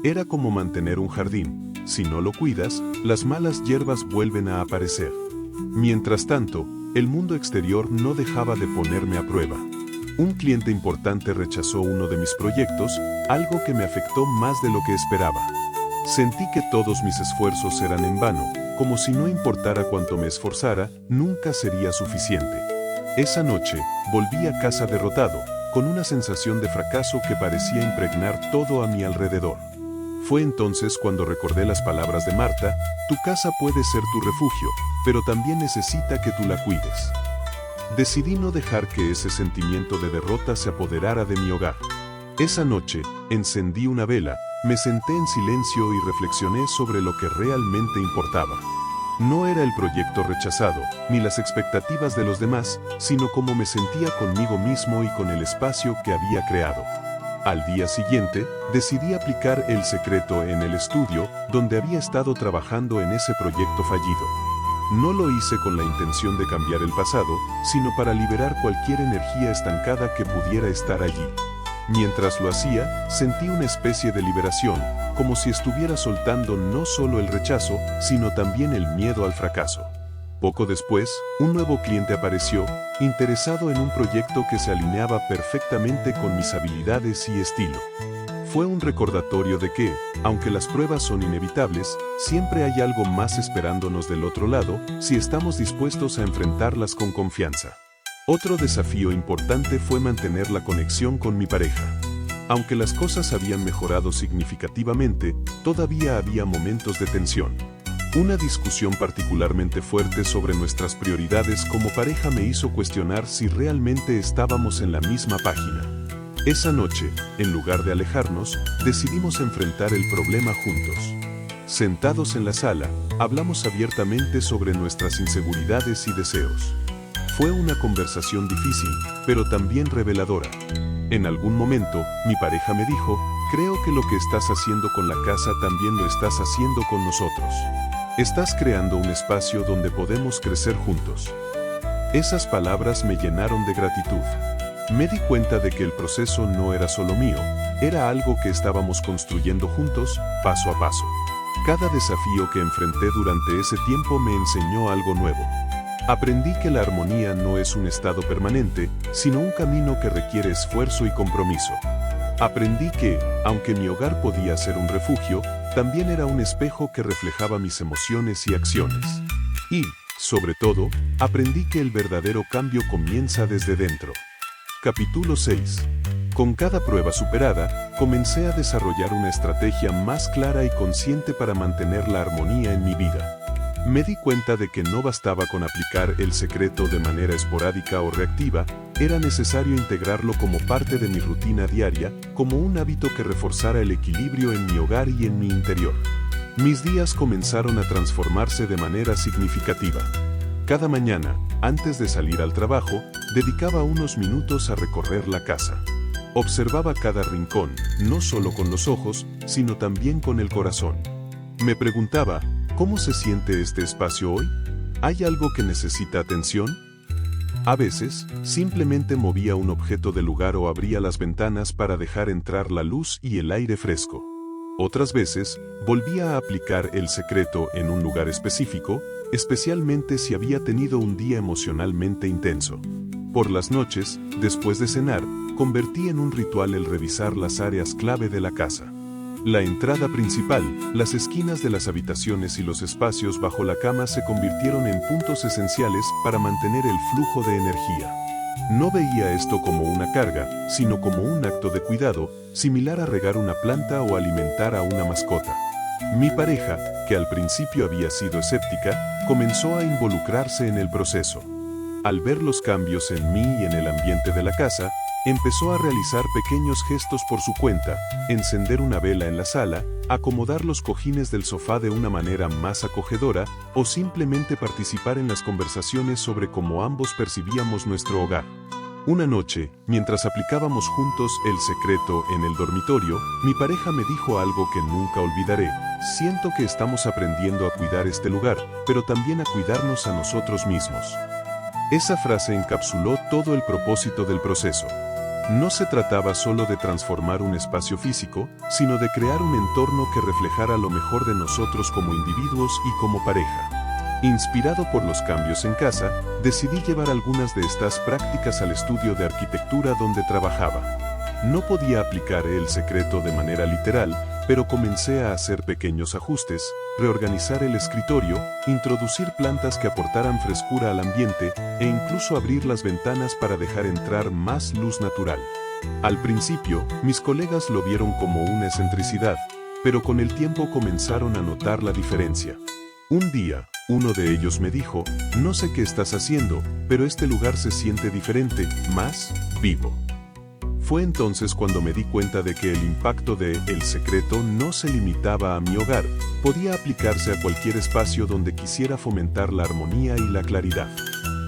Era como mantener un jardín. Si no lo cuidas, las malas hierbas vuelven a aparecer. Mientras tanto, el mundo exterior no dejaba de ponerme a prueba. Un cliente importante rechazó uno de mis proyectos, algo que me afectó más de lo que esperaba. Sentí que todos mis esfuerzos eran en vano, como si no importara cuánto me esforzara, nunca sería suficiente. Esa noche, volví a casa derrotado, con una sensación de fracaso que parecía impregnar todo a mi alrededor. Fue entonces cuando recordé las palabras de Marta: tu casa puede ser tu refugio, pero también necesita que tú la cuides. Decidí no dejar que ese sentimiento de derrota se apoderara de mi hogar. Esa noche, encendí una vela, me senté en silencio y reflexioné sobre lo que realmente importaba. No era el proyecto rechazado, ni las expectativas de los demás, sino cómo me sentía conmigo mismo y con el espacio que había creado. Al día siguiente, decidí aplicar el secreto en el estudio, donde había estado trabajando en ese proyecto fallido. No lo hice con la intención de cambiar el pasado, sino para liberar cualquier energía estancada que pudiera estar allí. Mientras lo hacía, sentí una especie de liberación, como si estuviera soltando no solo el rechazo, sino también el miedo al fracaso. Poco después, un nuevo cliente apareció, interesado en un proyecto que se alineaba perfectamente con mis habilidades y estilo. Fue un recordatorio de que, aunque las pruebas son inevitables, siempre hay algo más esperándonos del otro lado, si estamos dispuestos a enfrentarlas con confianza. Otro desafío importante fue mantener la conexión con mi pareja. Aunque las cosas habían mejorado significativamente, todavía había momentos de tensión. Una discusión particularmente fuerte sobre nuestras prioridades como pareja me hizo cuestionar si realmente estábamos en la misma página. Esa noche, en lugar de alejarnos, decidimos enfrentar el problema juntos. Sentados en la sala, hablamos abiertamente sobre nuestras inseguridades y deseos. Fue una conversación difícil, pero también reveladora. En algún momento, mi pareja me dijo: creo que lo que estás haciendo con la casa también lo estás haciendo con nosotros. Estás creando un espacio donde podemos crecer juntos. Esas palabras me llenaron de gratitud. Me di cuenta de que el proceso no era solo mío, era algo que estábamos construyendo juntos, paso a paso. Cada desafío que enfrenté durante ese tiempo me enseñó algo nuevo. Aprendí que la armonía no es un estado permanente, sino un camino que requiere esfuerzo y compromiso. Aprendí que, aunque mi hogar podía ser un refugio, también era un espejo que reflejaba mis emociones y acciones. Y, sobre todo, aprendí que el verdadero cambio comienza desde dentro. Capítulo 6. Con cada prueba superada, comencé a desarrollar una estrategia más clara y consciente para mantener la armonía en mi vida. Me di cuenta de que no bastaba con aplicar el secreto de manera esporádica o reactiva, era necesario integrarlo como parte de mi rutina diaria, como un hábito que reforzara el equilibrio en mi hogar y en mi interior. Mis días comenzaron a transformarse de manera significativa. Cada mañana, antes de salir al trabajo, dedicaba unos minutos a recorrer la casa. Observaba cada rincón, no solo con los ojos, sino también con el corazón. Me preguntaba: ¿cómo se siente este espacio hoy? ¿Hay algo que necesita atención? A veces, simplemente movía un objeto del lugar o abría las ventanas para dejar entrar la luz y el aire fresco. Otras veces, volvía a aplicar el secreto en un lugar específico, especialmente si había tenido un día emocionalmente intenso. Por las noches, después de cenar, convertí en un ritual el revisar las áreas clave de la casa. La entrada principal, las esquinas de las habitaciones y los espacios bajo la cama se convirtieron en puntos esenciales para mantener el flujo de energía. No veía esto como una carga, sino como un acto de cuidado, similar a regar una planta o alimentar a una mascota. Mi pareja, que al principio había sido escéptica, comenzó a involucrarse en el proceso. Al ver los cambios en mí y en el ambiente de la casa, empezó a realizar pequeños gestos por su cuenta, encender una vela en la sala, acomodar los cojines del sofá de una manera más acogedora, o simplemente participar en las conversaciones sobre cómo ambos percibíamos nuestro hogar. Una noche, mientras aplicábamos juntos el secreto en el dormitorio, mi pareja me dijo algo que nunca olvidaré: siento que estamos aprendiendo a cuidar este lugar, pero también a cuidarnos a nosotros mismos. Esa frase encapsuló todo el propósito del proceso. No se trataba solo de transformar un espacio físico, sino de crear un entorno que reflejara lo mejor de nosotros como individuos y como pareja. Inspirado por los cambios en casa, decidí llevar algunas de estas prácticas al estudio de arquitectura donde trabajaba. No podía aplicar el secreto de manera literal, pero comencé a hacer pequeños ajustes, reorganizar el escritorio, introducir plantas que aportaran frescura al ambiente e incluso abrir las ventanas para dejar entrar más luz natural. Al principio, mis colegas lo vieron como una excentricidad, pero con el tiempo comenzaron a notar la diferencia. Un día, uno de ellos me dijo, no sé qué estás haciendo, pero este lugar se siente diferente, más vivo. Fue entonces cuando me di cuenta de que el impacto de El Secreto no se limitaba a mi hogar, podía aplicarse a cualquier espacio donde quisiera fomentar la armonía y la claridad.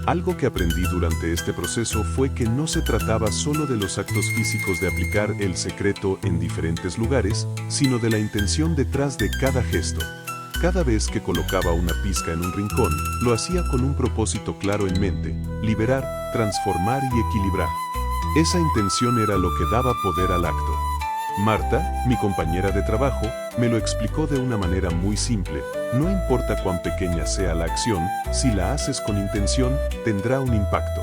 Algo que aprendí durante este proceso fue que no se trataba solo de los actos físicos de aplicar El Secreto en diferentes lugares, sino de la intención detrás de cada gesto. Cada vez que colocaba una pizca en un rincón, lo hacía con un propósito claro en mente: liberar, transformar y equilibrar. Esa intención era lo que daba poder al acto. Marta, mi compañera de trabajo, me lo explicó de una manera muy simple: no importa cuán pequeña sea la acción, si la haces con intención, tendrá un impacto.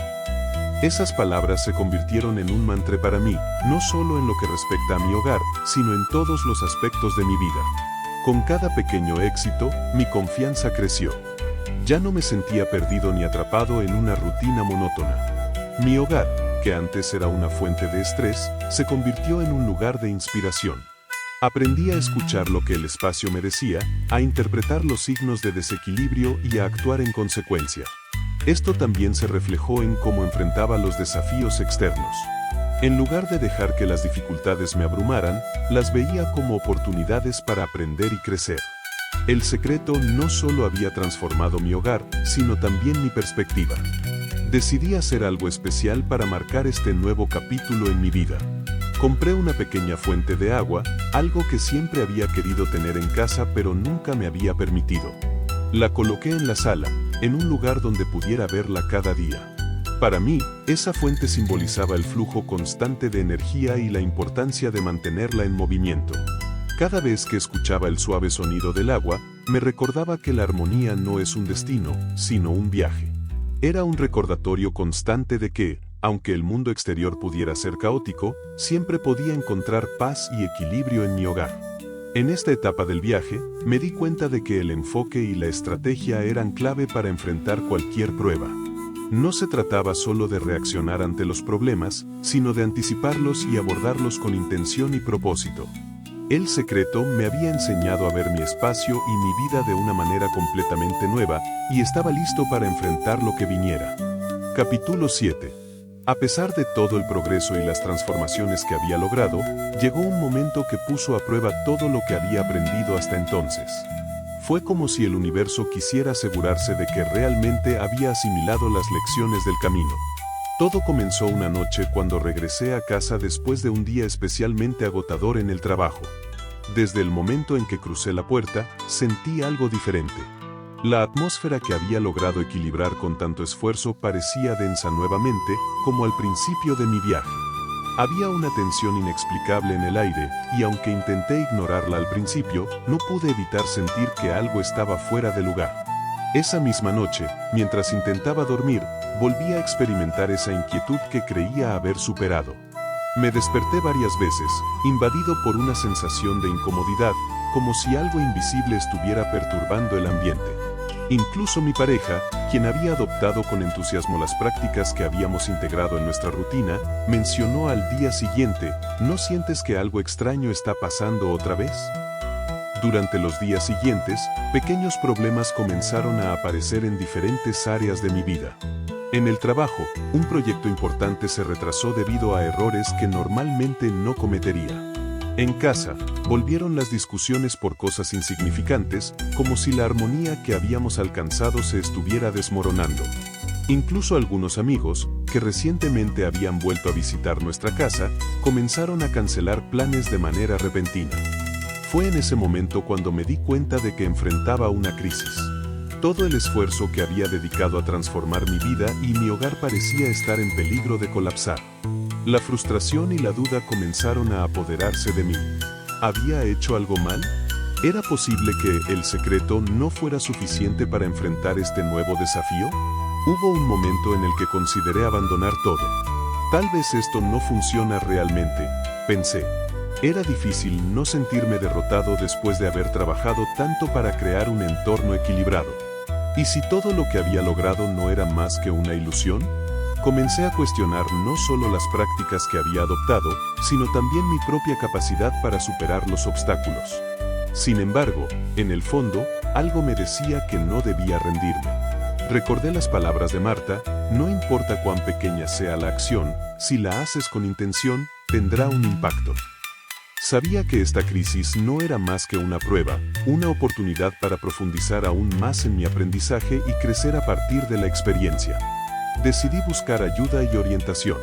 Esas palabras se convirtieron en un mantra para mí, no solo en lo que respecta a mi hogar, sino en todos los aspectos de mi vida. Con cada pequeño éxito, mi confianza creció. Ya no me sentía perdido ni atrapado en una rutina monótona. Mi hogar, que antes era una fuente de estrés, se convirtió en un lugar de inspiración. Aprendí a escuchar lo que el espacio me decía, a interpretar los signos de desequilibrio y a actuar en consecuencia. Esto también se reflejó en cómo enfrentaba los desafíos externos. En lugar de dejar que las dificultades me abrumaran, las veía como oportunidades para aprender y crecer. El Secreto no solo había transformado mi hogar, sino también mi perspectiva. Decidí hacer algo especial para marcar este nuevo capítulo en mi vida. Compré una pequeña fuente de agua, algo que siempre había querido tener en casa pero nunca me había permitido. La coloqué en la sala, en un lugar donde pudiera verla cada día. Para mí, esa fuente simbolizaba el flujo constante de energía y la importancia de mantenerla en movimiento. Cada vez que escuchaba el suave sonido del agua, me recordaba que la armonía no es un destino, sino un viaje. Era un recordatorio constante de que, aunque el mundo exterior pudiera ser caótico, siempre podía encontrar paz y equilibrio en mi hogar. En esta etapa del viaje, me di cuenta de que el enfoque y la estrategia eran clave para enfrentar cualquier prueba. No se trataba solo de reaccionar ante los problemas, sino de anticiparlos y abordarlos con intención y propósito. El Secreto me había enseñado a ver mi espacio y mi vida de una manera completamente nueva, y estaba listo para enfrentar lo que viniera. Capítulo 7. A pesar de todo el progreso y las transformaciones que había logrado, llegó un momento que puso a prueba todo lo que había aprendido hasta entonces. Fue como si el universo quisiera asegurarse de que realmente había asimilado las lecciones del camino. Todo comenzó una noche cuando regresé a casa después de un día especialmente agotador en el trabajo. Desde el momento en que crucé la puerta, sentí algo diferente. La atmósfera que había logrado equilibrar con tanto esfuerzo parecía densa nuevamente, como al principio de mi viaje. Había una tensión inexplicable en el aire, y aunque intenté ignorarla al principio, no pude evitar sentir que algo estaba fuera de lugar. Esa misma noche, mientras intentaba dormir, volví a experimentar esa inquietud que creía haber superado. Me desperté varias veces, invadido por una sensación de incomodidad, como si algo invisible estuviera perturbando el ambiente. Incluso mi pareja, quien había adoptado con entusiasmo las prácticas que habíamos integrado en nuestra rutina, mencionó al día siguiente: ¿no sientes que algo extraño está pasando otra vez? Durante los días siguientes, pequeños problemas comenzaron a aparecer en diferentes áreas de mi vida. En el trabajo, un proyecto importante se retrasó debido a errores que normalmente no cometería. En casa, volvieron las discusiones por cosas insignificantes, como si la armonía que habíamos alcanzado se estuviera desmoronando. Incluso algunos amigos, que recientemente habían vuelto a visitar nuestra casa, comenzaron a cancelar planes de manera repentina. Fue en ese momento cuando me di cuenta de que enfrentaba una crisis. Todo el esfuerzo que había dedicado a transformar mi vida y mi hogar parecía estar en peligro de colapsar. La frustración y la duda comenzaron a apoderarse de mí. ¿Había hecho algo mal? ¿Era posible que el secreto no fuera suficiente para enfrentar este nuevo desafío? Hubo un momento en el que consideré abandonar todo. Tal vez esto no funciona realmente, pensé. Era difícil no sentirme derrotado después de haber trabajado tanto para crear un entorno equilibrado. ¿Y si todo lo que había logrado no era más que una ilusión? Comencé a cuestionar no solo las prácticas que había adoptado, sino también mi propia capacidad para superar los obstáculos. Sin embargo, en el fondo, algo me decía que no debía rendirme. Recordé las palabras de Marta: no importa cuán pequeña sea la acción, si la haces con intención, tendrá un impacto. Sabía que esta crisis no era más que una prueba, una oportunidad para profundizar aún más en mi aprendizaje y crecer a partir de la experiencia. Decidí buscar ayuda y orientación.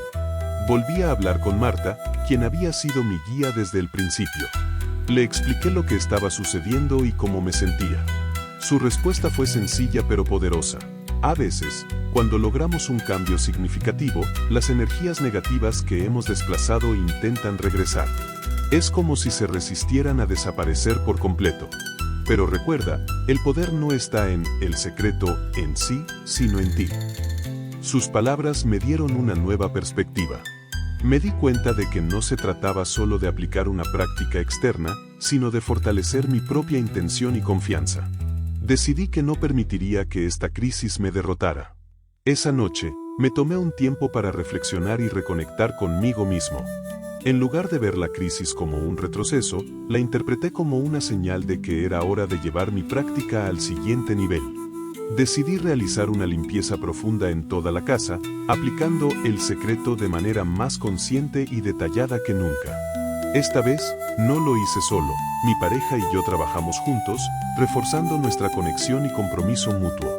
Volví a hablar con Marta, quien había sido mi guía desde el principio. Le expliqué lo que estaba sucediendo y cómo me sentía. Su respuesta fue sencilla pero poderosa. A veces, cuando logramos un cambio significativo, las energías negativas que hemos desplazado intentan regresar. Es como si se resistieran a desaparecer por completo. Pero recuerda, el poder no está en el secreto en sí, sino en ti. Sus palabras me dieron una nueva perspectiva. Me di cuenta de que no se trataba solo de aplicar una práctica externa, sino de fortalecer mi propia intención y confianza. Decidí que no permitiría que esta crisis me derrotara. Esa noche, me tomé un tiempo para reflexionar y reconectar conmigo mismo. En lugar de ver la crisis como un retroceso, la interpreté como una señal de que era hora de llevar mi práctica al siguiente nivel. Decidí realizar una limpieza profunda en toda la casa, aplicando el secreto de manera más consciente y detallada que nunca. Esta vez, no lo hice solo, mi pareja y yo trabajamos juntos, reforzando nuestra conexión y compromiso mutuo.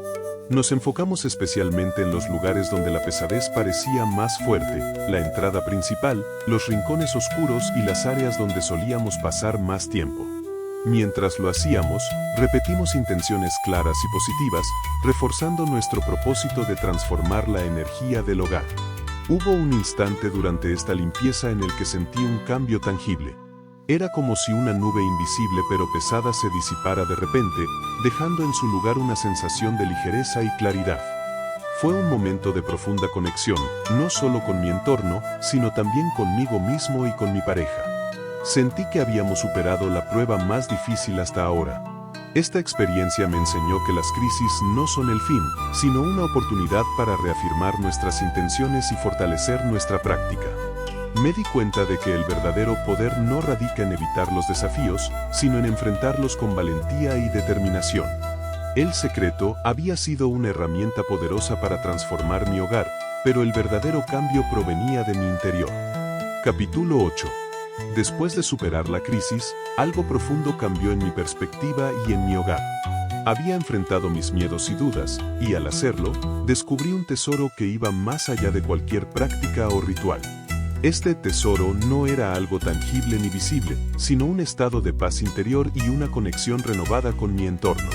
Nos enfocamos especialmente en los lugares donde la pesadez parecía más fuerte, la entrada principal, los rincones oscuros y las áreas donde solíamos pasar más tiempo. Mientras lo hacíamos, repetimos intenciones claras y positivas, reforzando nuestro propósito de transformar la energía del hogar. Hubo un instante durante esta limpieza en el que sentí un cambio tangible. Era como si una nube invisible pero pesada se disipara de repente, dejando en su lugar una sensación de ligereza y claridad. Fue un momento de profunda conexión, no solo con mi entorno, sino también conmigo mismo y con mi pareja. Sentí que habíamos superado la prueba más difícil hasta ahora. Esta experiencia me enseñó que las crisis no son el fin, sino una oportunidad para reafirmar nuestras intenciones y fortalecer nuestra práctica. Me di cuenta de que el verdadero poder no radica en evitar los desafíos, sino en enfrentarlos con valentía y determinación. El secreto había sido una herramienta poderosa para transformar mi hogar, pero el verdadero cambio provenía de mi interior. Capítulo 8. Después de superar la crisis, algo profundo cambió en mi perspectiva y en mi hogar. Había enfrentado mis miedos y dudas, y al hacerlo, descubrí un tesoro que iba más allá de cualquier práctica o ritual. Este tesoro no era algo tangible ni visible, sino un estado de paz interior y una conexión renovada con mi entorno.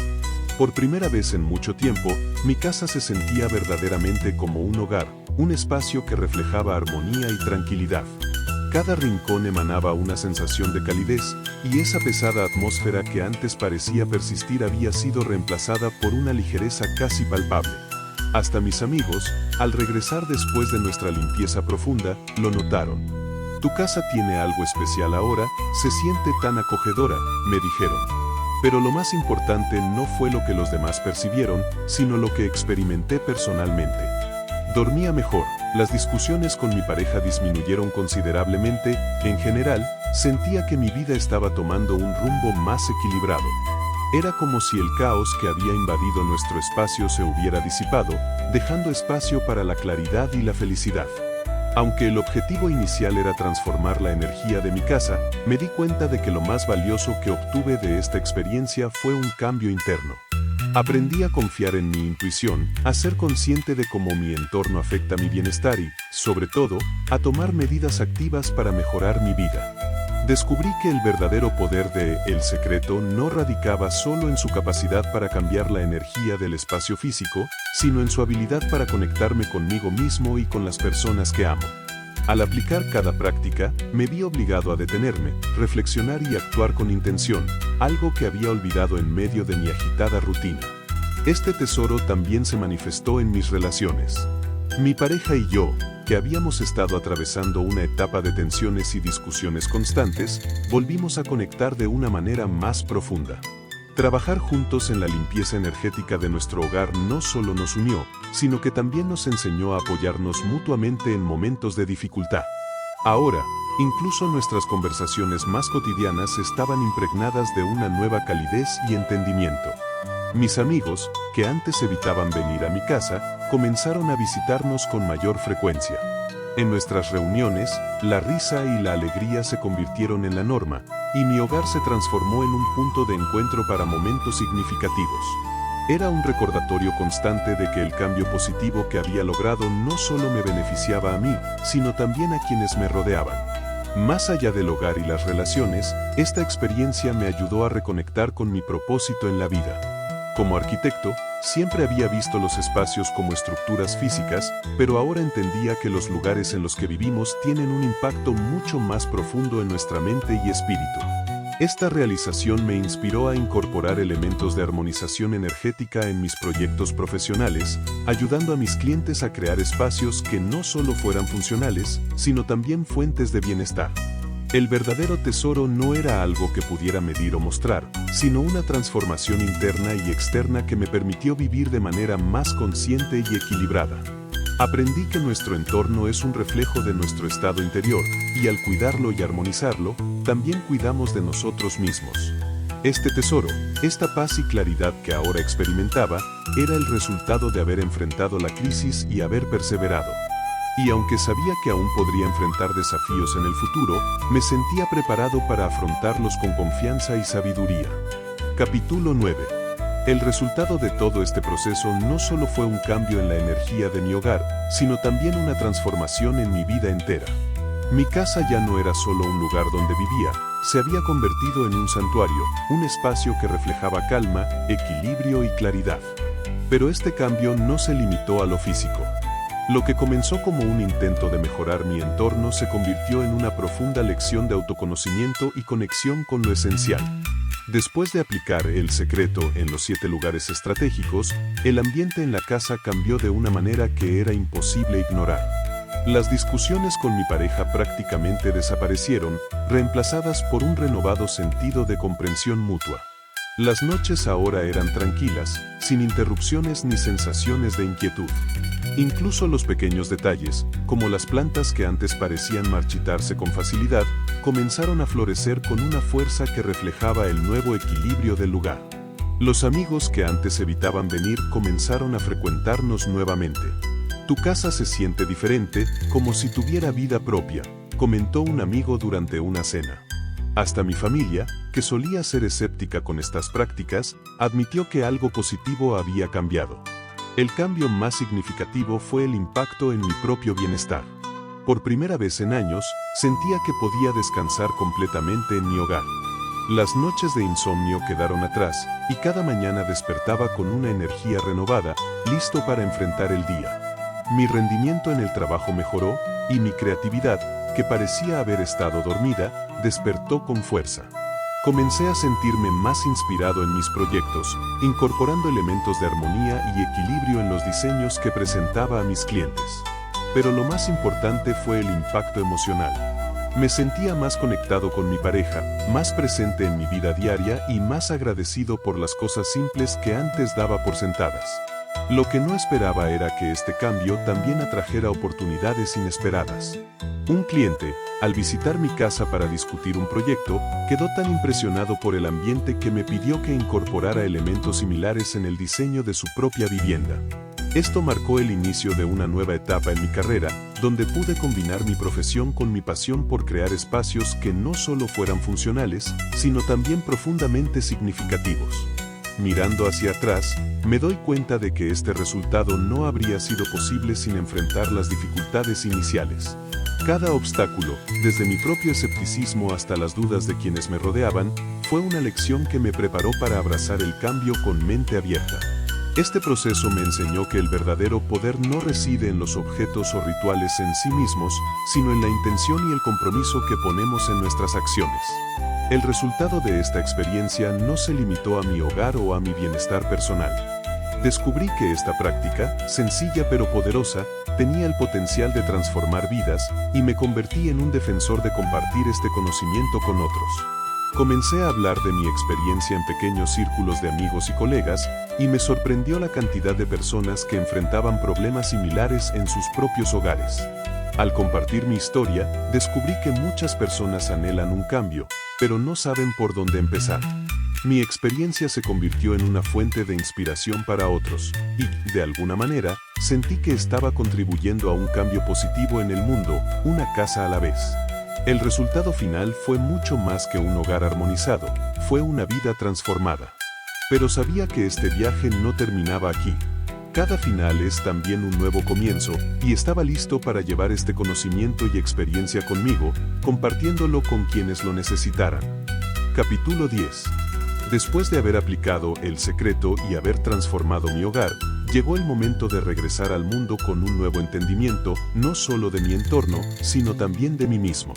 Por primera vez en mucho tiempo, mi casa se sentía verdaderamente como un hogar, un espacio que reflejaba armonía y tranquilidad. Cada rincón emanaba una sensación de calidez, y esa pesada atmósfera que antes parecía persistir había sido reemplazada por una ligereza casi palpable. Hasta mis amigos, al regresar después de nuestra limpieza profunda, lo notaron. Tu casa tiene algo especial ahora, se siente tan acogedora, me dijeron. Pero lo más importante no fue lo que los demás percibieron, sino lo que experimenté personalmente. Dormía mejor, las discusiones con mi pareja disminuyeron considerablemente, en general, sentía que mi vida estaba tomando un rumbo más equilibrado. Era como si el caos que había invadido nuestro espacio se hubiera disipado, dejando espacio para la claridad y la felicidad. Aunque el objetivo inicial era transformar la energía de mi casa, me di cuenta de que lo más valioso que obtuve de esta experiencia fue un cambio interno. Aprendí a confiar en mi intuición, a ser consciente de cómo mi entorno afecta mi bienestar y, sobre todo, a tomar medidas activas para mejorar mi vida. Descubrí que el verdadero poder de El Secreto no radicaba solo en su capacidad para cambiar la energía del espacio físico, sino en su habilidad para conectarme conmigo mismo y con las personas que amo. Al aplicar cada práctica, me vi obligado a detenerme, reflexionar y actuar con intención, algo que había olvidado en medio de mi agitada rutina. Este tesoro también se manifestó en mis relaciones. Mi pareja y yo, que habíamos estado atravesando una etapa de tensiones y discusiones constantes, volvimos a conectar de una manera más profunda. Trabajar juntos en la limpieza energética de nuestro hogar no solo nos unió, sino que también nos enseñó a apoyarnos mutuamente en momentos de dificultad. Ahora, incluso nuestras conversaciones más cotidianas estaban impregnadas de una nueva calidez y entendimiento. Mis amigos, que antes evitaban venir a mi casa, comenzaron a visitarnos con mayor frecuencia. En nuestras reuniones, la risa y la alegría se convirtieron en la norma, y mi hogar se transformó en un punto de encuentro para momentos significativos. Era un recordatorio constante de que el cambio positivo que había logrado no solo me beneficiaba a mí, sino también a quienes me rodeaban. Más allá del hogar y las relaciones, esta experiencia me ayudó a reconectar con mi propósito en la vida. Como arquitecto, siempre había visto los espacios como estructuras físicas, pero ahora entendía que los lugares en los que vivimos tienen un impacto mucho más profundo en nuestra mente y espíritu. Esta realización me inspiró a incorporar elementos de armonización energética en mis proyectos profesionales, ayudando a mis clientes a crear espacios que no solo fueran funcionales, sino también fuentes de bienestar. El verdadero tesoro no era algo que pudiera medir o mostrar, sino una transformación interna y externa que me permitió vivir de manera más consciente y equilibrada. Aprendí que nuestro entorno es un reflejo de nuestro estado interior, y al cuidarlo y armonizarlo, también cuidamos de nosotros mismos. Este tesoro, esta paz y claridad que ahora experimentaba, era el resultado de haber enfrentado la crisis y haber perseverado. Y aunque sabía que aún podría enfrentar desafíos en el futuro, me sentía preparado para afrontarlos con confianza y sabiduría. Capítulo 9. El resultado de todo este proceso no solo fue un cambio en la energía de mi hogar, sino también una transformación en mi vida entera. Mi casa ya no era solo un lugar donde vivía, se había convertido en un santuario, un espacio que reflejaba calma, equilibrio y claridad. Pero este cambio no se limitó a lo físico. Lo que comenzó como un intento de mejorar mi entorno se convirtió en una profunda lección de autoconocimiento y conexión con lo esencial. Después de aplicar el secreto en los 7 lugares estratégicos, el ambiente en la casa cambió de una manera que era imposible ignorar. Las discusiones con mi pareja prácticamente desaparecieron, reemplazadas por un renovado sentido de comprensión mutua. Las noches ahora eran tranquilas, sin interrupciones ni sensaciones de inquietud. Incluso los pequeños detalles, como las plantas que antes parecían marchitarse con facilidad, comenzaron a florecer con una fuerza que reflejaba el nuevo equilibrio del lugar. Los amigos que antes evitaban venir comenzaron a frecuentarnos nuevamente. Tu casa se siente diferente, como si tuviera vida propia, comentó un amigo durante una cena. Hasta mi familia, que solía ser escéptica con estas prácticas, admitió que algo positivo había cambiado. El cambio más significativo fue el impacto en mi propio bienestar. Por primera vez en años, sentía que podía descansar completamente en mi hogar. Las noches de insomnio quedaron atrás, y cada mañana despertaba con una energía renovada, listo para enfrentar el día. Mi rendimiento en el trabajo mejoró, y mi creatividad, que parecía haber estado dormida, despertó con fuerza. Comencé a sentirme más inspirado en mis proyectos, incorporando elementos de armonía y equilibrio en los diseños que presentaba a mis clientes. Pero lo más importante fue el impacto emocional. Me sentía más conectado con mi pareja, más presente en mi vida diaria y más agradecido por las cosas simples que antes daba por sentadas. Lo que no esperaba era que este cambio también atrajera oportunidades inesperadas. Un cliente, al visitar mi casa para discutir un proyecto, quedó tan impresionado por el ambiente que me pidió que incorporara elementos similares en el diseño de su propia vivienda. Esto marcó el inicio de una nueva etapa en mi carrera, donde pude combinar mi profesión con mi pasión por crear espacios que no solo fueran funcionales, sino también profundamente significativos. Mirando hacia atrás, me doy cuenta de que este resultado no habría sido posible sin enfrentar las dificultades iniciales. Cada obstáculo, desde mi propio escepticismo hasta las dudas de quienes me rodeaban, fue una lección que me preparó para abrazar el cambio con mente abierta. Este proceso me enseñó que el verdadero poder no reside en los objetos o rituales en sí mismos, sino en la intención y el compromiso que ponemos en nuestras acciones. El resultado de esta experiencia no se limitó a mi hogar o a mi bienestar personal. Descubrí que esta práctica, sencilla pero poderosa, tenía el potencial de transformar vidas, y me convertí en un defensor de compartir este conocimiento con otros. Comencé a hablar de mi experiencia en pequeños círculos de amigos y colegas, y me sorprendió la cantidad de personas que enfrentaban problemas similares en sus propios hogares. Al compartir mi historia, descubrí que muchas personas anhelan un cambio, pero no saben por dónde empezar. Mi experiencia se convirtió en una fuente de inspiración para otros, y, de alguna manera, sentí que estaba contribuyendo a un cambio positivo en el mundo, una casa a la vez. El resultado final fue mucho más que un hogar armonizado, fue una vida transformada. Pero sabía que este viaje no terminaba aquí. Cada final es también un nuevo comienzo, y estaba listo para llevar este conocimiento y experiencia conmigo, compartiéndolo con quienes lo necesitaran. Capítulo 10. Después de haber aplicado el secreto y haber transformado mi hogar, llegó el momento de regresar al mundo con un nuevo entendimiento, no solo de mi entorno, sino también de mí mismo.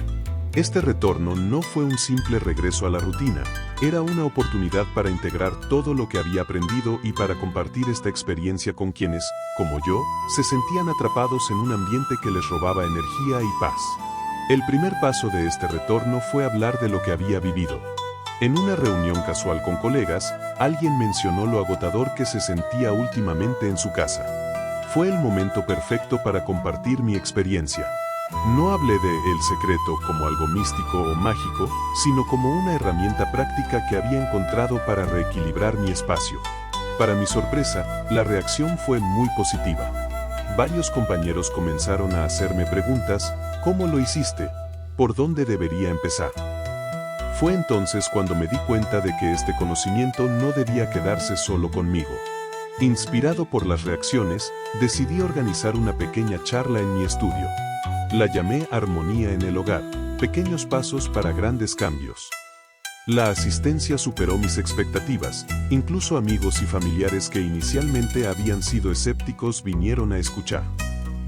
Este retorno no fue un simple regreso a la rutina, era una oportunidad para integrar todo lo que había aprendido y para compartir esta experiencia con quienes, como yo, se sentían atrapados en un ambiente que les robaba energía y paz. El primer paso de este retorno fue hablar de lo que había vivido. En una reunión casual con colegas, alguien mencionó lo agotador que se sentía últimamente en su casa. Fue el momento perfecto para compartir mi experiencia. No hablé de el secreto como algo místico o mágico, sino como una herramienta práctica que había encontrado para reequilibrar mi espacio. Para mi sorpresa, la reacción fue muy positiva. Varios compañeros comenzaron a hacerme preguntas: ¿cómo lo hiciste? ¿Por dónde debería empezar? Fue entonces cuando me di cuenta de que este conocimiento no debía quedarse solo conmigo. Inspirado por las reacciones, decidí organizar una pequeña charla en mi estudio. La llamé Armonía en el Hogar, pequeños pasos para grandes cambios. La asistencia superó mis expectativas, incluso amigos y familiares que inicialmente habían sido escépticos vinieron a escuchar.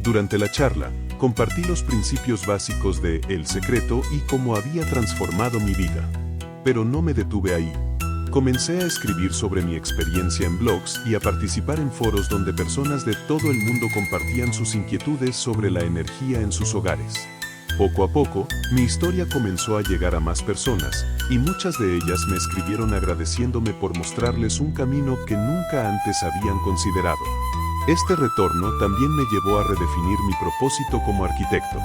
Durante la charla, compartí los principios básicos de El Secreto y cómo había transformado mi vida. Pero no me detuve ahí. Comencé a escribir sobre mi experiencia en blogs y a participar en foros donde personas de todo el mundo compartían sus inquietudes sobre la energía en sus hogares. Poco a poco, mi historia comenzó a llegar a más personas, y muchas de ellas me escribieron agradeciéndome por mostrarles un camino que nunca antes habían considerado. Este retorno también me llevó a redefinir mi propósito como arquitecto.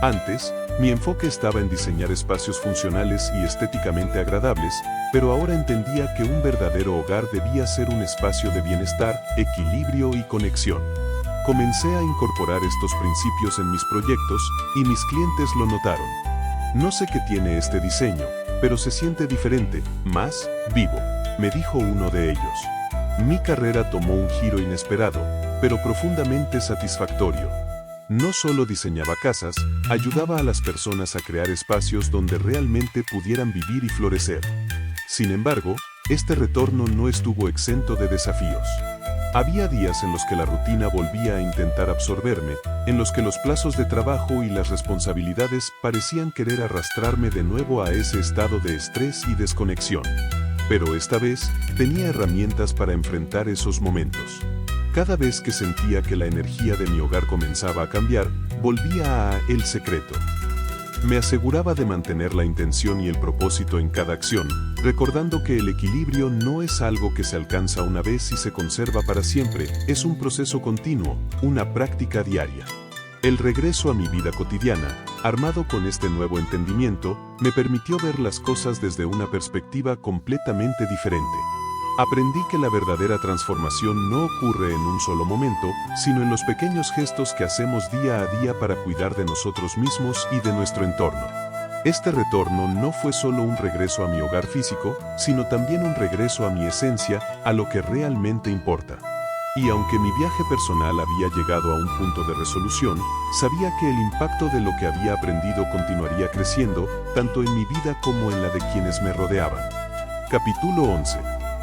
Antes, mi enfoque estaba en diseñar espacios funcionales y estéticamente agradables, pero ahora entendía que un verdadero hogar debía ser un espacio de bienestar, equilibrio y conexión. Comencé a incorporar estos principios en mis proyectos, y mis clientes lo notaron. No sé qué tiene este diseño, pero se siente diferente, más vivo, me dijo uno de ellos. Mi carrera tomó un giro inesperado, pero profundamente satisfactorio. No solo diseñaba casas, ayudaba a las personas a crear espacios donde realmente pudieran vivir y florecer. Sin embargo, este retorno no estuvo exento de desafíos. Había días en los que la rutina volvía a intentar absorberme, en los que los plazos de trabajo y las responsabilidades parecían querer arrastrarme de nuevo a ese estado de estrés y desconexión. Pero esta vez, tenía herramientas para enfrentar esos momentos. Cada vez que sentía que la energía de mi hogar comenzaba a cambiar, volvía a El Secreto. Me aseguraba de mantener la intención y el propósito en cada acción, recordando que el equilibrio no es algo que se alcanza una vez y se conserva para siempre, es un proceso continuo, una práctica diaria. El regreso a mi vida cotidiana, armado con este nuevo entendimiento, me permitió ver las cosas desde una perspectiva completamente diferente. Aprendí que la verdadera transformación no ocurre en un solo momento, sino en los pequeños gestos que hacemos día a día para cuidar de nosotros mismos y de nuestro entorno. Este retorno no fue solo un regreso a mi hogar físico, sino también un regreso a mi esencia, a lo que realmente importa. Y aunque mi viaje personal había llegado a un punto de resolución, sabía que el impacto de lo que había aprendido continuaría creciendo, tanto en mi vida como en la de quienes me rodeaban. Capítulo 11.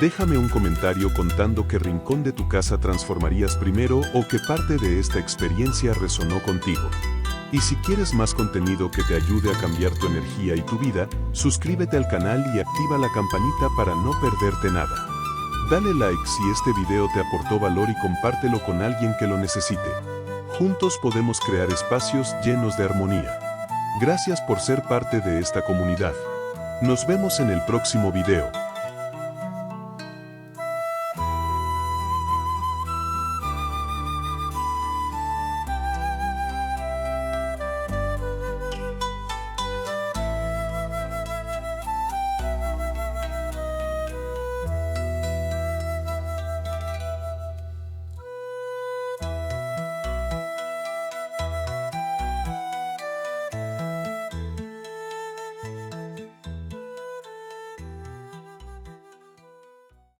Déjame un comentario contando qué rincón de tu casa transformarías primero o qué parte de esta experiencia resonó contigo. Y si quieres más contenido que te ayude a cambiar tu energía y tu vida, suscríbete al canal y activa la campanita para no perderte nada. Dale like si este video te aportó valor y compártelo con alguien que lo necesite. Juntos podemos crear espacios llenos de armonía. Gracias por ser parte de esta comunidad. Nos vemos en el próximo video.